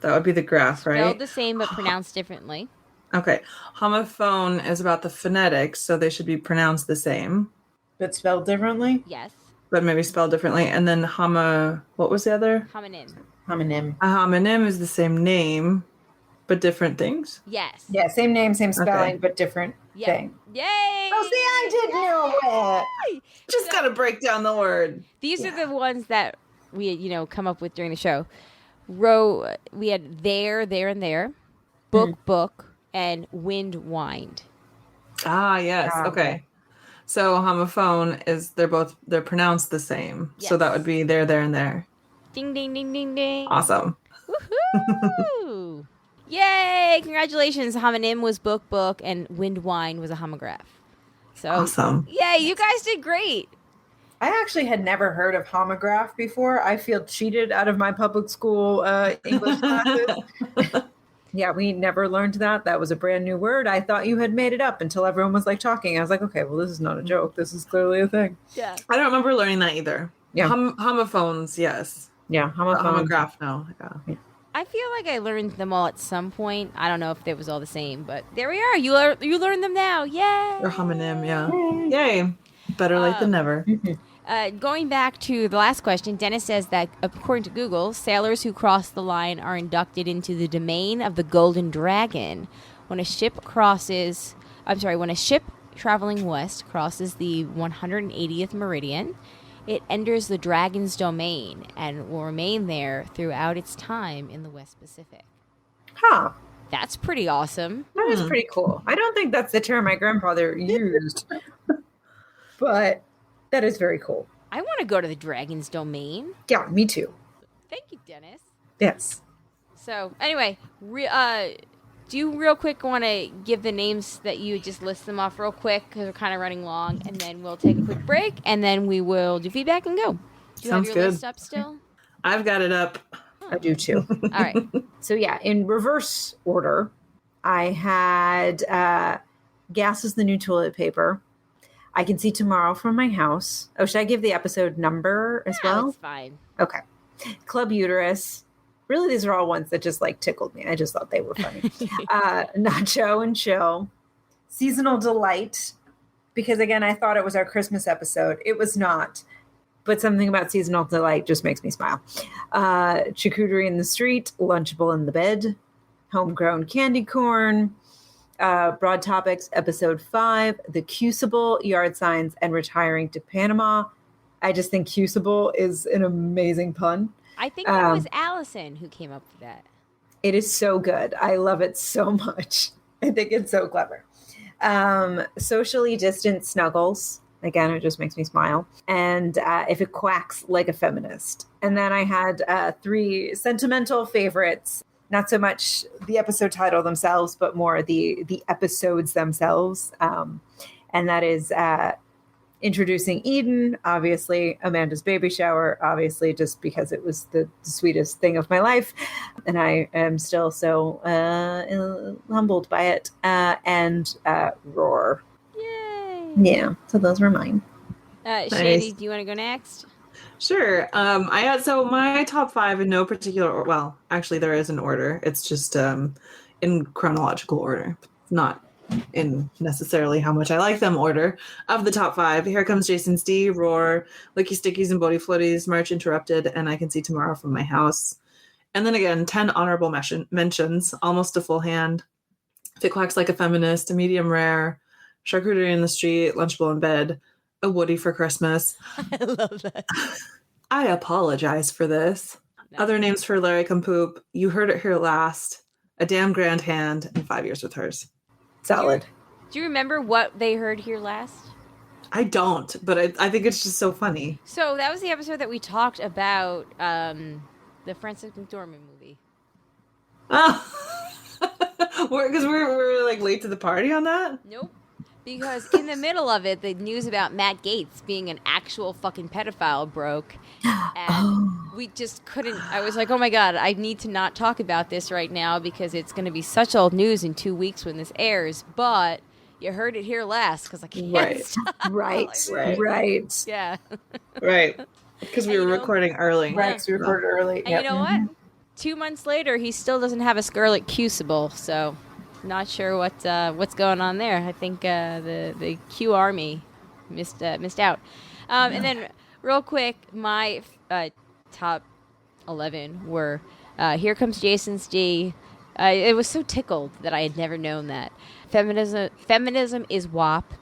That would be the graph, right? Spelled the same but pronounced differently. Okay. Homophone is about the phonetics, so they should be pronounced the same. But spelled differently? Yes. But maybe spelled differently. And then what was the other? Homonym. Homonym. A homonym is the same name, but different things? Yes. Yeah, same name, same spelling, but different thing. Yay! Oh, see, I did know it. Just got to break down the word. These are the ones that we come up with during the show. We had there, and there, book, and wind, wind. Ah, yes. Okay. So homophone is they're pronounced the same. Yes. So that would be there, and there. Ding, ding, ding, ding, ding. Awesome. Woohoo! Yay! Congratulations. Homonym was book, and wind wine was a homograph. So Awesome. Yay, you guys did great. I actually had never heard of homograph before. I feel cheated out of my public school English classes. Yeah, we never learned that. That was a brand new word. I thought you had made it up until everyone was like talking. I was like, okay, well, this is not a joke. This is clearly a thing. Yeah. I don't remember learning that either. Yeah. Homophones, yes. Yeah, homophone. Homograph, no. Yeah. I feel like I learned them all at some point. I don't know if it was all the same, but there we are. You learned them now. Yay! Or homonym, yeah. Yay. Better late than never. Going back to the last question, Dennis says that according to Google, sailors who cross the line are inducted into the domain of the Golden Dragon. When a ship traveling west crosses the 180th meridian, it enters the dragon's domain and will remain there throughout its time in the West Pacific. Huh. That's pretty awesome. That is pretty cool. I don't think that's the term my grandfather used, but that is very cool. I want to go to the dragon's domain. Yeah, me too. Thank you, Dennis. Yes. So, anyway, do you real quick want to give the names that you just list them off real quick because we're kind of running long, and then we'll take a quick break, and then we will do feedback and go. Do you Sounds have your good. list up still? I've got it up. I do too. All right. So yeah, in reverse order, I had gas is the new toilet paper. I can see tomorrow from my house. Oh, should I give the episode number as well? That's fine. Okay. Club Uterus. Really, these are all ones that just like tickled me. I just thought they were funny. Nacho and Chill. Seasonal Delight. Because again, I thought it was our Christmas episode. It was not. But something about Seasonal Delight just makes me smile. Charcuterie in the Street. Lunchable in the Bed. Homegrown Candy Corn. Broad Topics, Episode 5. The Crucible, Yard Signs, and Retiring to Panama. I just think Crucible is an amazing pun. I think that was Allison who came up with that. It is so good. I love it so much. I think it's so clever. Socially Distant Snuggles. Again, it just makes me smile. And If It Quacks Like a Feminist. And then I had 3 sentimental favorites. Not so much the episode title themselves, but more the episodes themselves. And that is Introducing Eden, obviously, Amanda's baby shower, obviously, just because it was the sweetest thing of my life. And I am still so humbled by it. And Roar. Yay! Yeah, so those were mine. Shandy, do you want to go next? Sure. I had my top 5 in no particular order. Well, actually, there is an order. It's just in chronological order, not in necessarily how much I like them order. Of the top 5, Here Comes Jason's D, Roar, Licky Stickies and Bodie Floaties, March Interrupted, and I Can See Tomorrow from My House. And then again, 10 honorable mentions, Almost a Full Hand, If It Quacks Like a Feminist, A Medium Rare, Charcuterie in the Street, Lunchable in Bed, A Woody for Christmas. I love that. I apologize for this. No. Other names for Larry Come Poop, You Heard It Here Last, A Damn Grand Hand, and 5 Years with Hers. Solid. Do you remember what they heard here last? I don't, but I think it's just so funny. So that was the episode that we talked about the Frances McDormand movie. Oh. Because we're like late to the party on that? Nope. Because in the middle of it, the news about Matt Gaetz being an actual fucking pedophile broke. And we just couldn't. I was like, oh my God, I need to not talk about this right now because it's going to be such old news in 2 weeks when this airs. But you heard it here last because I can't stop. Right. Yeah. Right. Because we were recording early. Right, because we recorded early. And you know what? 2 months later, he still doesn't have a Scarlet Crucible, so not sure what's going on there. I think the Q Army missed out. And then, real quick, my top 11 were Here Comes Jason's D. It was so tickled that I had never known that. Feminism is WAP.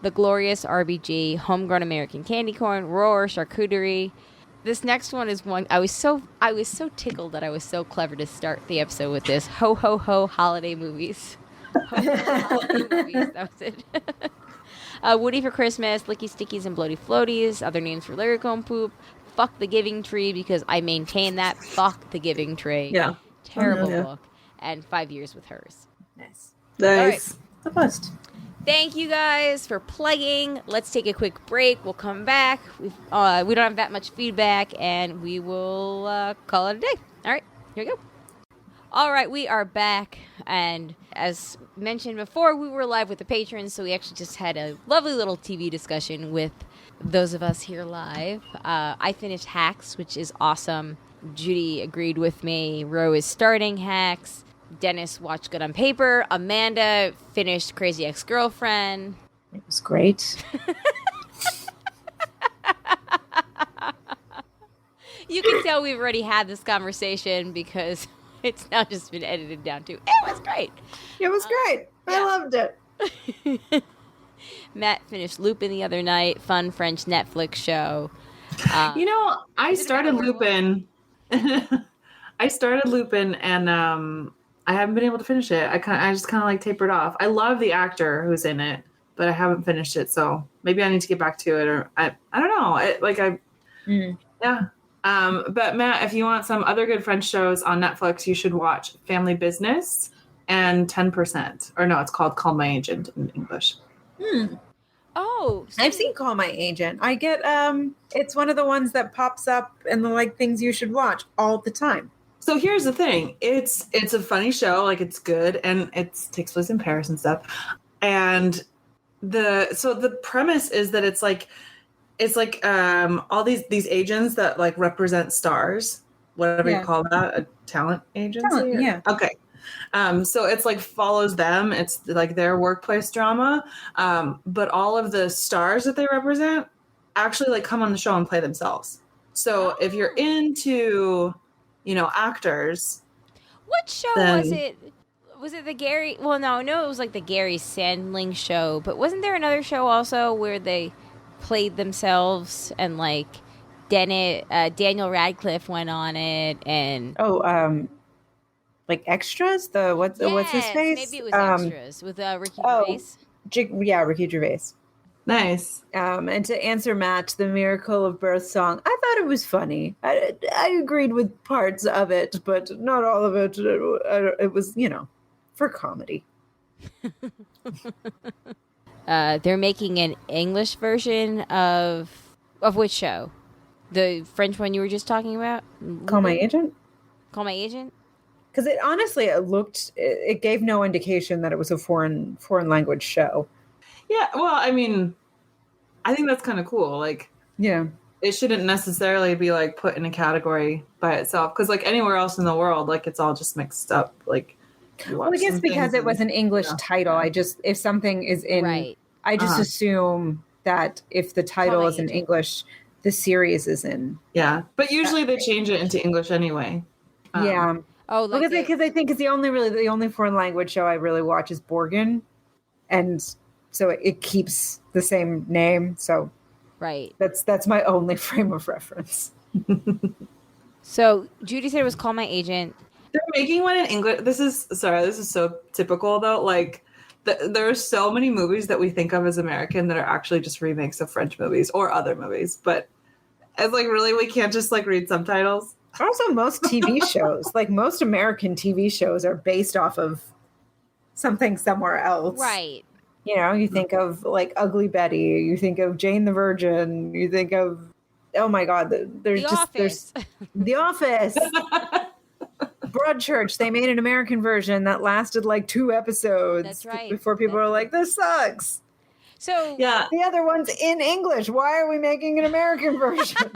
The Glorious RBG. Homegrown American Candy Corn. Roar. Charcuterie. This next one is one I was so tickled that I was so clever to start the episode with this. Ho ho ho holiday movies. Ho, ho, ho, holiday movies. That was it. Woody for Christmas, Licky Stickies and Bloody Floaties, Other Names for Lyrical and Poop, Fuck the Giving Tree because I maintain that. Fuck the Giving Tree. Yeah. Terrible book. and 5 years with hers. Nice. Nice. The best. Thank you guys for playing. Let's take a quick break. We'll come back. We don't have that much feedback, and we will call it a day. All right, here we go. All right, we are back, and as mentioned before, we were live with the patrons, so we actually just had a lovely little TV discussion with those of us here live. I finished Hacks, which is awesome. Judy agreed with me. Ro is starting Hacks. Dennis watched Good on Paper. Amanda finished Crazy Ex-Girlfriend. It was great. You can tell we've already had this conversation because it's now just been edited down to, it was great. It was great. I loved it. Matt finished Lupin the other night. Fun French Netflix show. I started Lupin. I started Lupin, and I haven't been able to finish it. I just kind of like tapered off. I love the actor who's in it, but I haven't finished it, so maybe I need to get back to it, or I don't know. Yeah. But Matt, if you want some other good French shows on Netflix, you should watch Family Business and 10%. Or no, it's called Call My Agent in English. Oh, I've seen Call My Agent. I get it's one of the ones that pops up in the like things you should watch all the time. So here's the thing. It's a funny show, like it's good, and it takes place in Paris and stuff. And the premise is that it's like all these agents that like represent stars, whatever you call that, a talent agency. Yeah. Okay. So it's like follows them. It's like their workplace drama. But all of the stars that they represent actually like come on the show and play themselves. So if you're into, actors. What show was it? Was it the Gary? Well, no, it was like the Gary Sandling show. But wasn't there another show also where they played themselves and like Daniel Radcliffe went on it and like extras. What's his face? Maybe it was extras with Ricky Gervais. Ricky Gervais. Nice. And to answer Matt, the Miracle of Birth song, I thought it was funny. I agreed with parts of it, but not all of it. It was, for comedy. They're making an English version of which show? The French one you were just talking about? Call My Agent? Call My Agent? Because it gave no indication that it was a foreign language show. Yeah, well, I mean, I think that's kind of cool. Like, yeah, it shouldn't necessarily be like put in a category by itself, because like anywhere else in the world, like it's all just mixed up. Like, well, I guess because it was an English title, if something is in, right. I just assume that if the title is in English, the series is in. Yeah, but usually they change it into English anyway. Yeah. Oh, like because I think it's the only foreign language show I really watch is Borgen, and so it keeps the same name. So right, that's my only frame of reference. So Judy said it was Call My Agent. They're making one in English. This is so typical though. Like there are so many movies that we think of as American that are actually just remakes of French movies or other movies. But it's like, really, we can't just like read subtitles. Also, most TV shows, like most American TV shows, are based off of something somewhere else. Right. You think of like Ugly Betty, you think of Jane the Virgin, you think of, oh my God, there's The Office. Broadchurch, they made an American version that lasted like 2 episodes. That's right. Before people were like, this sucks. So yeah, the other one's in English. Why are we making an American version?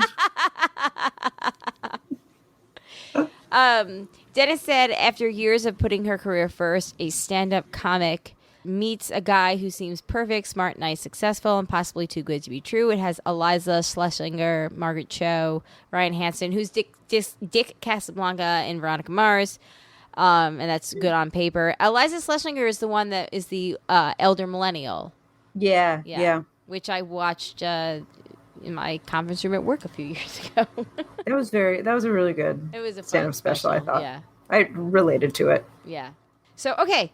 Dennis said after years of putting her career first, a stand-up comic meets a guy who seems perfect, smart, nice, successful, and possibly too good to be true. It has Eliza Schlesinger, Margaret Cho, Ryan Hansen, who's Dick Casablanca and Veronica Mars, and that's Good on Paper. Eliza Schlesinger is the one that is the elder millennial. Yeah. Which I watched in my conference room at work a few years ago. That was a really good stand-up special, I thought. Yeah. I related to it. Yeah. So, okay,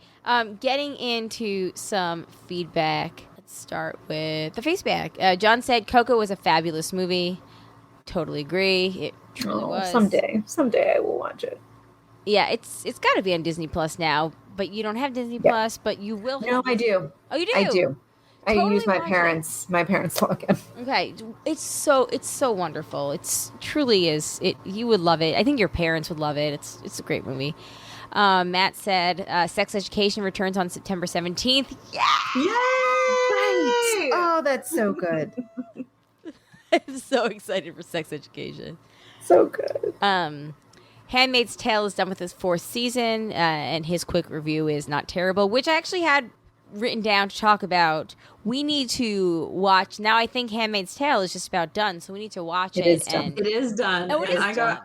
getting into some feedback. Let's start with the feedback. John said Coco was a fabulous movie. Totally agree. It truly was. Someday I will watch it. Yeah, it's got to be on Disney Plus now, but you don't have Disney Yeah. Plus, but you will. No, I do. Oh, you do? I do. I Totally use my watch it. parents' login. Okay, it's so wonderful. It's truly is. You would love it. I think your parents would love it. It's a great movie. Matt said, "Sex Education returns on September 17th." Yeah, Yay! Right. Oh, that's so good. I'm so excited for Sex Education. So good. Handmaid's Tale is done with its 4th season, and his quick review is not terrible, which I actually had written down to talk about. We need to watch. Now I think Handmaid's Tale is just about done, so we need to watch it. It is done. And It is done. Oh, it And is done.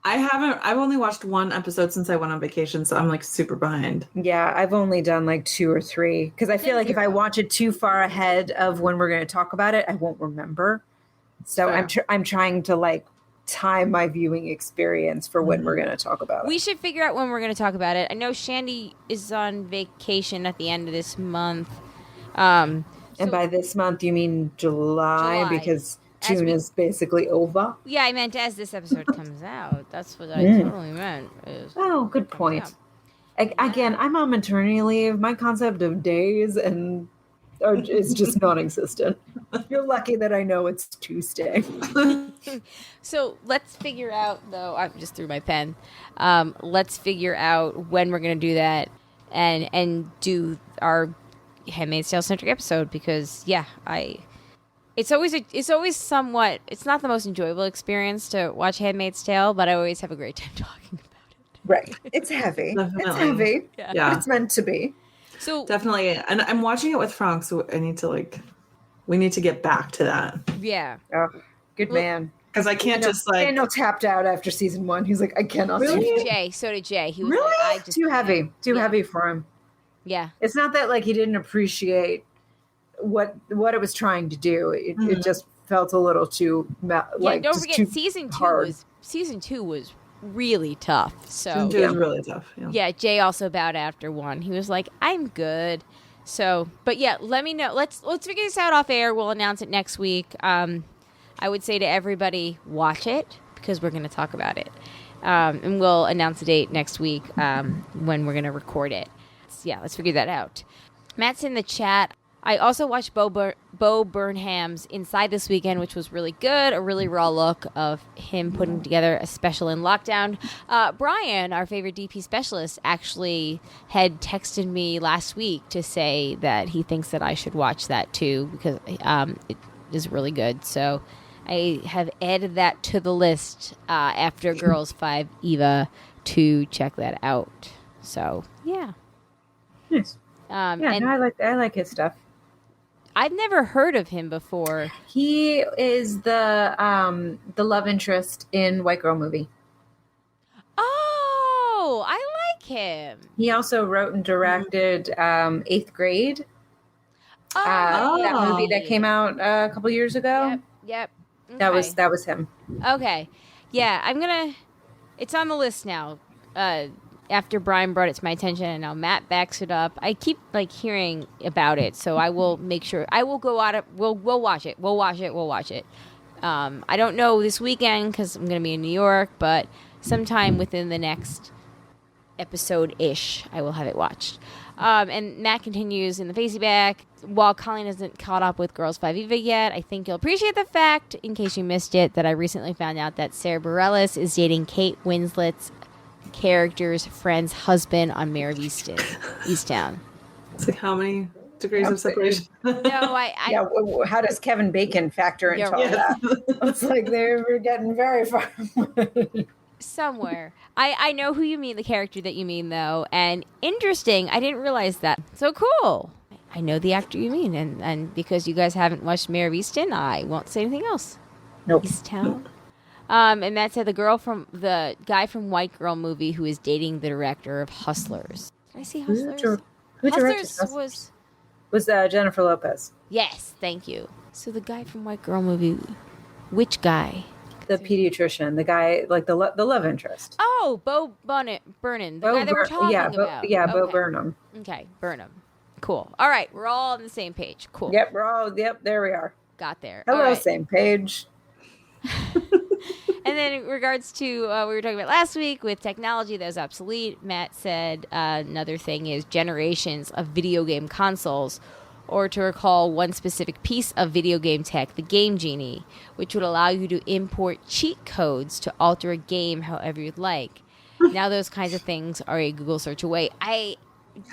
I've only watched one episode since I went on vacation, so I'm like super behind. Yeah, I've only done like 2 or 3 because I feel like if I watch it too far ahead of when we're going to talk about it, I won't remember. So I'm trying to like time my viewing experience for when we're going to talk about it. We should figure out when we're going to talk about it. I know Shandy is on vacation at the end of this month. And by this month, you mean July. Because June is basically over. Yeah, I meant as this episode comes out. That's what I totally meant. Oh, good point. Again, I'm on maternity leave. My concept of days is just non-existent. You're lucky that I know it's Tuesday. So let's figure out, though. I just threw my pen. Let's figure out when we're going to do that and do our Handmaid's Tale centric episode because it's always somewhat. It's not the most enjoyable experience to watch Handmaid's Tale, but I always have a great time talking about it. Right. It's heavy. Definitely. It's heavy. Yeah. But it's meant to be. So Definitely. And I'm watching it with Frank, so we need to get back to that. yeah. Oh, good man. Because I can't just like... Daniel tapped out after season 1. He's like, I cannot do it. So did Jay. He was Really? like, I just Too heavy. Too heavy for him. Yeah. It's not that like he didn't appreciate what it was trying to do. It just felt a little too don't forget season 2 was really tough. So It was really tough. yeah, Jay also bowed after 1. He was like, I'm good. So, but yeah, let me know. Let's figure this out off air. We'll announce it next week. I would say to everybody, watch it because we're going to talk about it. And we'll announce the date next week when we're going to record it. So yeah, let's figure that out. Matt's in the chat. I also watched Bo Burnham's Inside this weekend, which was really good. A really raw look of him putting together a special in lockdown. Brian, our favorite DP specialist, actually had texted me last week to say that he thinks that I should watch that too because it is really good. So I have added that to the list after Girls 5 Eva to check that out. So yeah. Nice. And I like his stuff. I've never heard of him before. He is the love interest in White Girl Movie. Oh, I like him. He also wrote and directed 8th Grade. That movie that came out a couple years ago. Yep. Okay. That was him. Okay. Yeah, it's on the list now. After Brian brought it to my attention and now Matt backs it up. I keep hearing about it, so I will make sure I will go out. We'll watch it. We'll watch it. I don't know this weekend because I'm going to be in New York, but sometime within the next episode-ish, I will have it watched. And Matt continues in the Facey Back. While Colleen hasn't caught up with Girls 5 Eva yet, I think you'll appreciate the fact, in case you missed it, that I recently found out that Sarah Bareilles is dating Kate Winslet's character's friend's husband on Mayor of Easttown. It's like how many degrees of separation? No, how does Kevin Bacon factor into all that? It's like they're getting very far somewhere. I know who you mean, the character that you mean, though, and interesting. I didn't realize that. So cool. I know the actor you mean, and because you guys haven't watched Mayor of Easton, I won't say anything else. Nope. Easttown. And Matt said the guy from White Girl Movie who is dating the director of Hustlers. Did I see Hustlers? Who directed Hustlers was Jennifer Lopez. Yes, thank you. So the guy from White Girl Movie, which guy? The pediatrician, the guy like the love interest. Oh, Bo Burnham, the guy that we're talking about. Bo Burnham. Okay, Burnham. Cool. All right, we're all on the same page. Cool. Yep, there we are. Got there. Hello, All right. same page. And then in regards to what we were talking about last week with technology that was obsolete, Matt said another thing is generations of video game consoles, or to recall one specific piece of video game tech, the Game Genie, which would allow you to import cheat codes to alter a game however you'd like. Now those kinds of things are a Google search away. I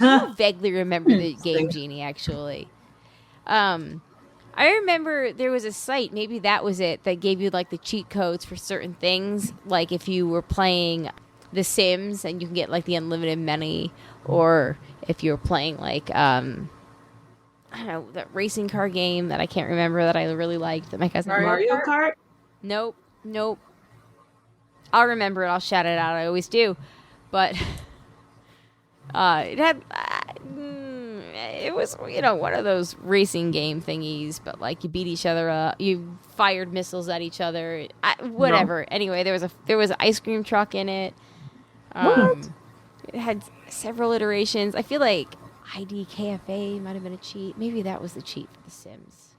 do vaguely remember the Game Genie, actually. I remember there was a site, maybe that was it, that gave you like the cheat codes for certain things. Like if you were playing The Sims and you can get like the unlimited money, or if you were playing like, I don't know, that racing car game that I can't remember that I really liked that my cousin Mario Kart? Nope. I'll remember it. I'll shout it out. I always do. But it had... it was, one of those racing game thingies, but like you beat each other up, you fired missiles at each other, whatever. No. Anyway, there was an ice cream truck in it. It had several iterations. I feel like IDKFA might have been a cheat. Maybe that was the cheat for The Sims.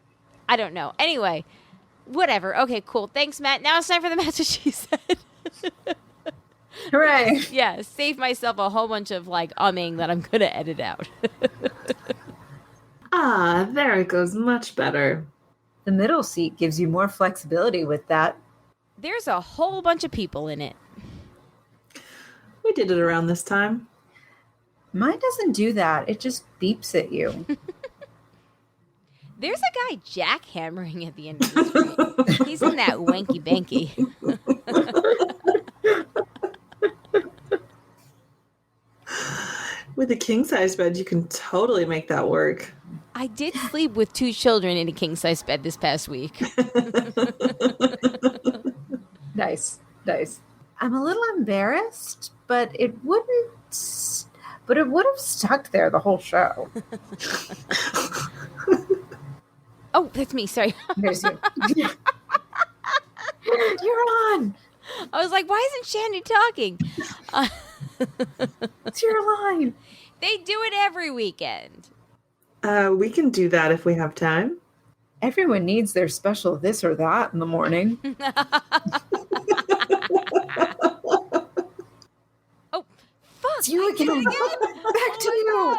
I don't know. Anyway, whatever. Okay, cool. Thanks, Matt. Now it's time for the That's What She Said. Hooray. Yeah, save myself a whole bunch of like umming that I'm gonna edit out. There it goes. Much better. The middle seat gives you more flexibility with that. There's a whole bunch of people in it. We did it around this time. Mine doesn't do that. It just beeps at you. There's a guy jackhammering at the end of the street. He's in that wanky banky. With a king-size bed, you can totally make that work. I did sleep with 2 children in a king-size bed this past week. Nice. I'm a little embarrassed, but it would have stuck there the whole show. Oh, that's me. Sorry. There's you. You're on. I was like, why isn't Shandy talking? It's your line. They do it every weekend. We can do that if we have time. Everyone needs their special this or that in the morning. Oh, fuck. It's you again. Back to you.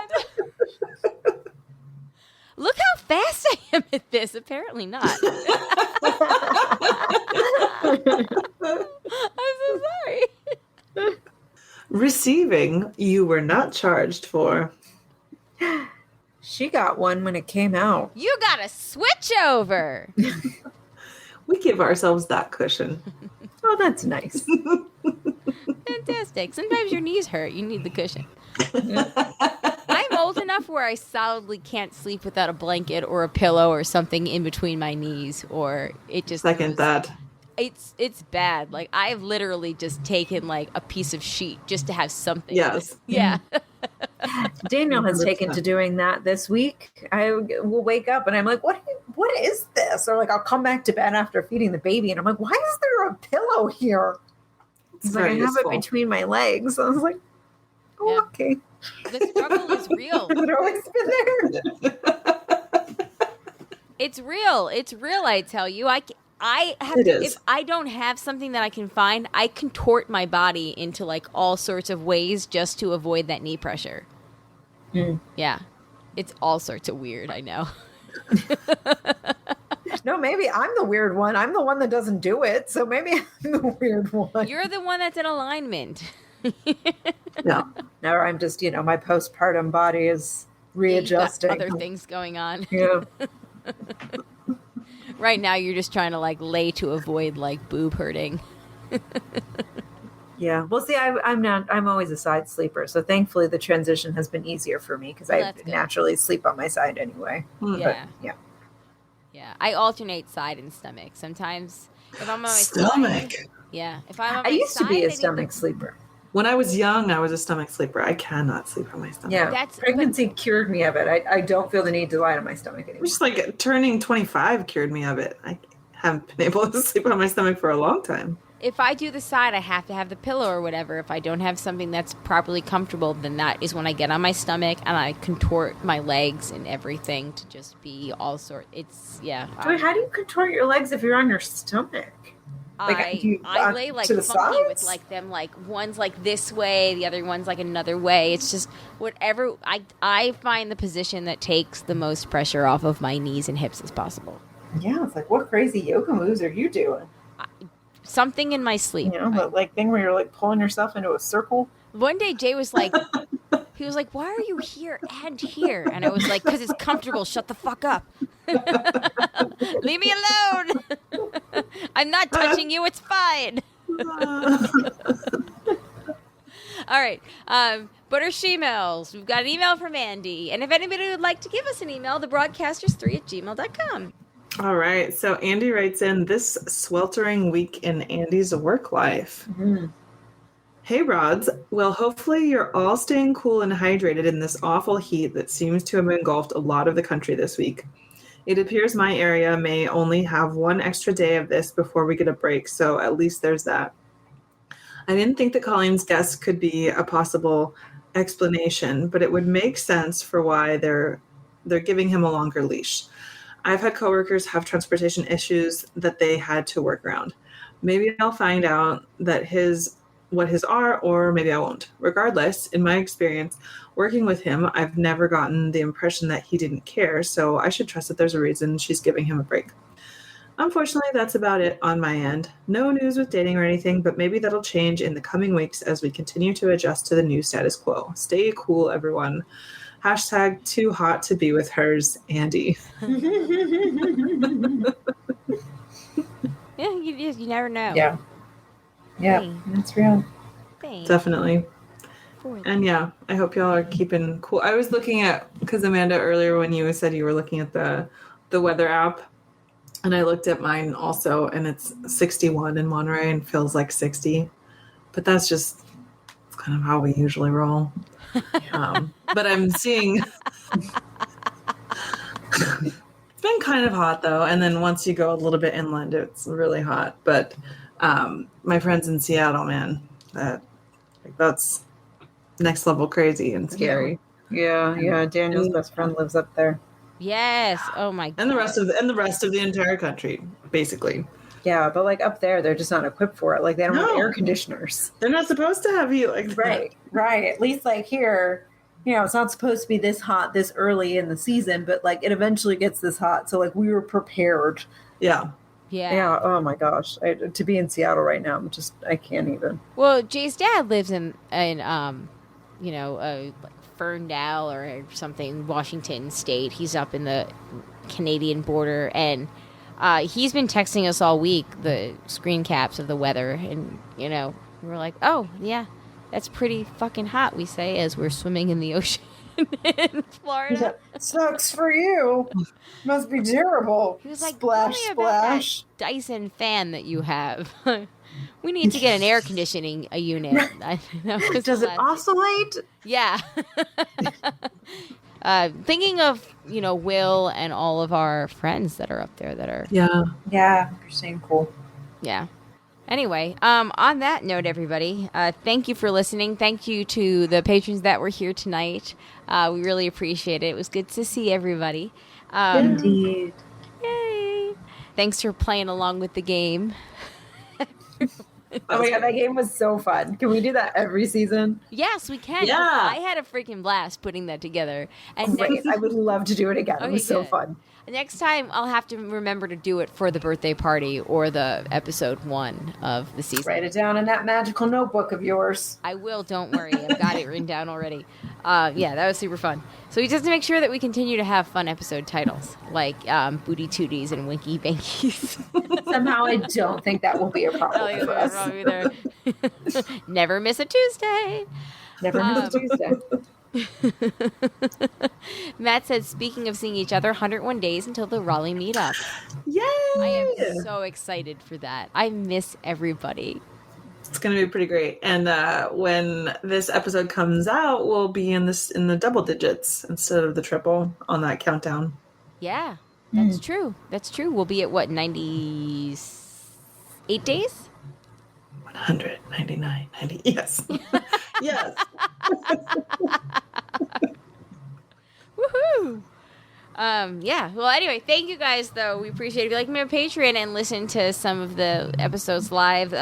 Look how fast I am at this. Apparently not. I'm so sorry. Receiving, you were not charged for. She got one when it came out. You gotta switch over. We give ourselves that cushion. Oh, that's nice. Fantastic. Sometimes your knees hurt. You need the cushion. I'm old enough where I solidly can't sleep without a blanket or a pillow or something in between my knees, or it just Second that. It's bad. Like I've literally just taken like a piece of sheet just to have something. Yes. Yeah. Daniel has taken to doing that this week. I will wake up and I'm like, what is this? Or like I'll come back to bed after feeding the baby and I'm like, why is there a pillow here? He's like, I have it between my legs. I was like, oh, yeah. Okay. The struggle is real. Has it always been there? It's real. It's real, I tell you. I have to, if I don't have something that I can find, I contort my body into like all sorts of ways just to avoid that knee pressure. Mm. Yeah. It's all sorts of weird, I know. No, maybe I'm the weird one. I'm the one that doesn't do it. So maybe I'm the weird one. You're the one that's in alignment. No, I'm just, my postpartum body is readjusting. Other things going on. Yeah. Right now, you're just trying to like lay to avoid like boob hurting. Yeah. Well, see, I'm always a side sleeper. So thankfully the transition has been easier for me because I naturally sleep on my side anyway. Yeah. But, yeah. Yeah. I alternate side and stomach. Sometimes if I'm on my stomach. Side, yeah. If I'm on my I used side, to be a stomach sleeper. When I was young, I was a stomach sleeper. I cannot sleep on my stomach. Yeah, pregnancy cured me of it. I don't feel the need to lie on my stomach anymore. Just like turning 25 cured me of it. I haven't been able to sleep on my stomach for a long time. If I do the side, I have to have the pillow or whatever. If I don't have something that's properly comfortable, then that is when I get on my stomach and I contort my legs and everything to just be all sort. It's, yeah. Wait, how do you contort your legs if you're on your stomach? I lay like to the funky with sides? like them like one's like this way, the other one's like another way. It's just whatever I find the position that takes the most pressure off of my knees and hips as possible. Yeah, it's like, what crazy yoga moves are you doing? Something in my sleep. You know, that like thing where you're like pulling yourself into a circle. One day Jay was like, he was like, "Why are you here and here?" And I was like, "'Cause it's comfortable. Shut the fuck up. Leave me alone. I'm not touching you. It's fine." All right. But our she-mails. We've got an email from Andy. And if anybody would like to give us an email, thebroadcasters3@gmail.com. All right. So Andy writes in, this sweltering week in Andy's work life. Mm-hmm. Hey, Rods. Well, hopefully you're all staying cool and hydrated in this awful heat that seems to have engulfed a lot of the country this week. It appears my area may only have one extra day of this before we get a break, so at least there's that. I didn't think that Colleen's guess could be a possible explanation, but it would make sense for why they're giving him a longer leash. I've had coworkers have transportation issues that they had to work around. Maybe I'll find out that what his are, or maybe I won't. Regardless, in my experience working with him, I've never gotten the impression that he didn't care, so I should trust that there's a reason she's giving him a break. Unfortunately, that's about it on my end. No news with dating or anything, but maybe that'll change in the coming weeks as we continue to adjust to the new status quo. Stay cool, everyone. # too hot to be with hers, Andy. Yeah, you never know. Yeah. Yeah, Hey. that's real. Thanks. Definitely. For And yeah, I hope y'all are keeping cool. I was looking at, because Amanda, earlier when you said you were looking at the weather app, and I looked at mine also, and it's 61 in Monterey and feels like 60. But that's just kind of how we usually roll. But I'm seeing it's been kind of hot though, and then once you go a little bit inland, it's really hot. But my friends in Seattle, man, that's next level crazy and scary. Yeah. Daniel's best friend lives up there. Yes. Oh my god. And the rest of the entire country, basically. Yeah, but like up there, they're just not equipped for it. Like they don't have air conditioners. They're not supposed to have heat like that. Right. At least like here, you know, it's not supposed to be this hot this early in the season, but like it eventually gets this hot. So like we were prepared. Yeah. Yeah. Oh my gosh. To be in Seattle right now, I can't even. Well, Jay's dad lives in like Ferndale or something, Washington State. He's up in the Canadian border, and he's been texting us all week the screen caps of the weather, and we're like, oh yeah, that's pretty fucking hot, we say as we're swimming in the ocean in Florida. Sucks for you. Must be terrible. He was like, splash, tell me about that splash. Dyson fan that you have. We need to get an air conditioning unit. Does it oscillate? Yeah. Thinking of, Will and all of our friends that are up there that are. Yeah. Interesting. Cool. Yeah. Anyway, on that note, everybody, thank you for listening. Thank you to the patrons that were here tonight. We really appreciate it. It was good to see everybody. Indeed. Yay. Thanks for playing along with the game. Oh my god, that game was so fun. Can we do that every season? Yes, we can. Yeah. I had a freaking blast putting that together. And Great. I would love to do it again. It was so good. fun. Next time, I'll have to remember to do it for the birthday party or the episode 1 of the season. Write it down in that magical notebook of yours. I will, don't worry. I've got it written down already. Yeah, that was super fun. So we just to make sure that we continue to have fun episode titles, like Booty Tooties and Winky Bankies. Somehow I don't think that will be a problem for us. Never miss a Tuesday. Never miss a Tuesday. Matt said, speaking of seeing each other, 101 days until the Raleigh meetup. Yay! I am so excited for that. I miss everybody. It's going to be pretty great. And when this episode comes out, we'll be in the double digits instead of the triple on that countdown. Yeah, that's true. That's true. We'll be at what, 98 days? 199, 90. Yes. Yes. Woohoo! Yeah. Well, anyway, thank you guys, though. We appreciate it. If you like me on Patreon and listen to some of the episodes live,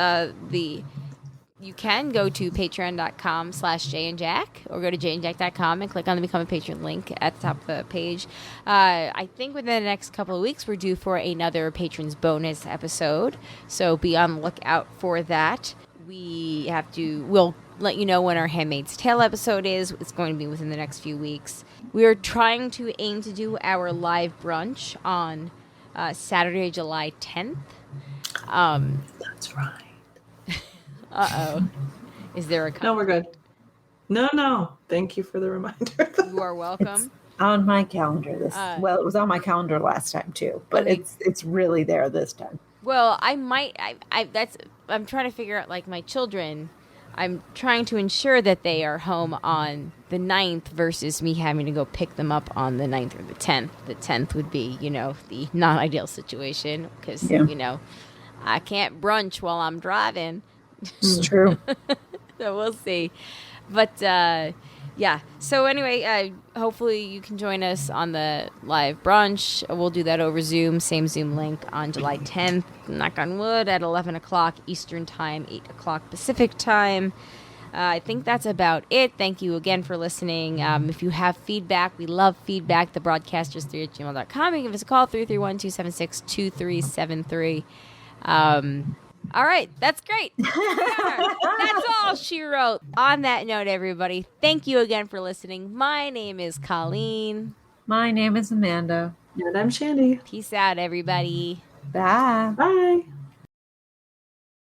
you can go to patreon.com/jayandjack or go to jayandjack.com and click on the Become a Patron link at the top of the page. I think within the next couple of weeks, we're due for another Patrons bonus episode. So be on the lookout for that. We'll let you know when our Handmaid's Tale episode is. It's going to be within the next few weeks. We are trying to aim to do our live brunch on Saturday, July 10th. That's right. Uh-oh. Is there a... No, we're good. No. Thank you for the reminder. You are welcome. It's on my calendar. Well, it was on my calendar last time too, but okay. It's really there this time. Well, I'm trying to figure out, like, my children. I'm trying to ensure that they are home on the 9th versus me having to go pick them up on the 9th or the 10th. The 10th would be, the non-ideal situation because, I can't brunch while I'm driving. It's true. So we'll see. But, yeah. So anyway, hopefully you can join us on the live brunch. We'll do that over Zoom. Same Zoom link on July 10th. Knock on wood at 11 o'clock Eastern Time, 8 o'clock Pacific Time. I think that's about it. Thank you again for listening. If you have feedback, we love feedback. Thebroadcasters3@gmail.com. You can give us a call, 331-276-2373. All right, that's great. That's all she wrote. On that note, everybody, thank you again for listening. My name is Colleen. My name is Amanda. And I'm Shandy. Peace out, everybody. Bye. Bye.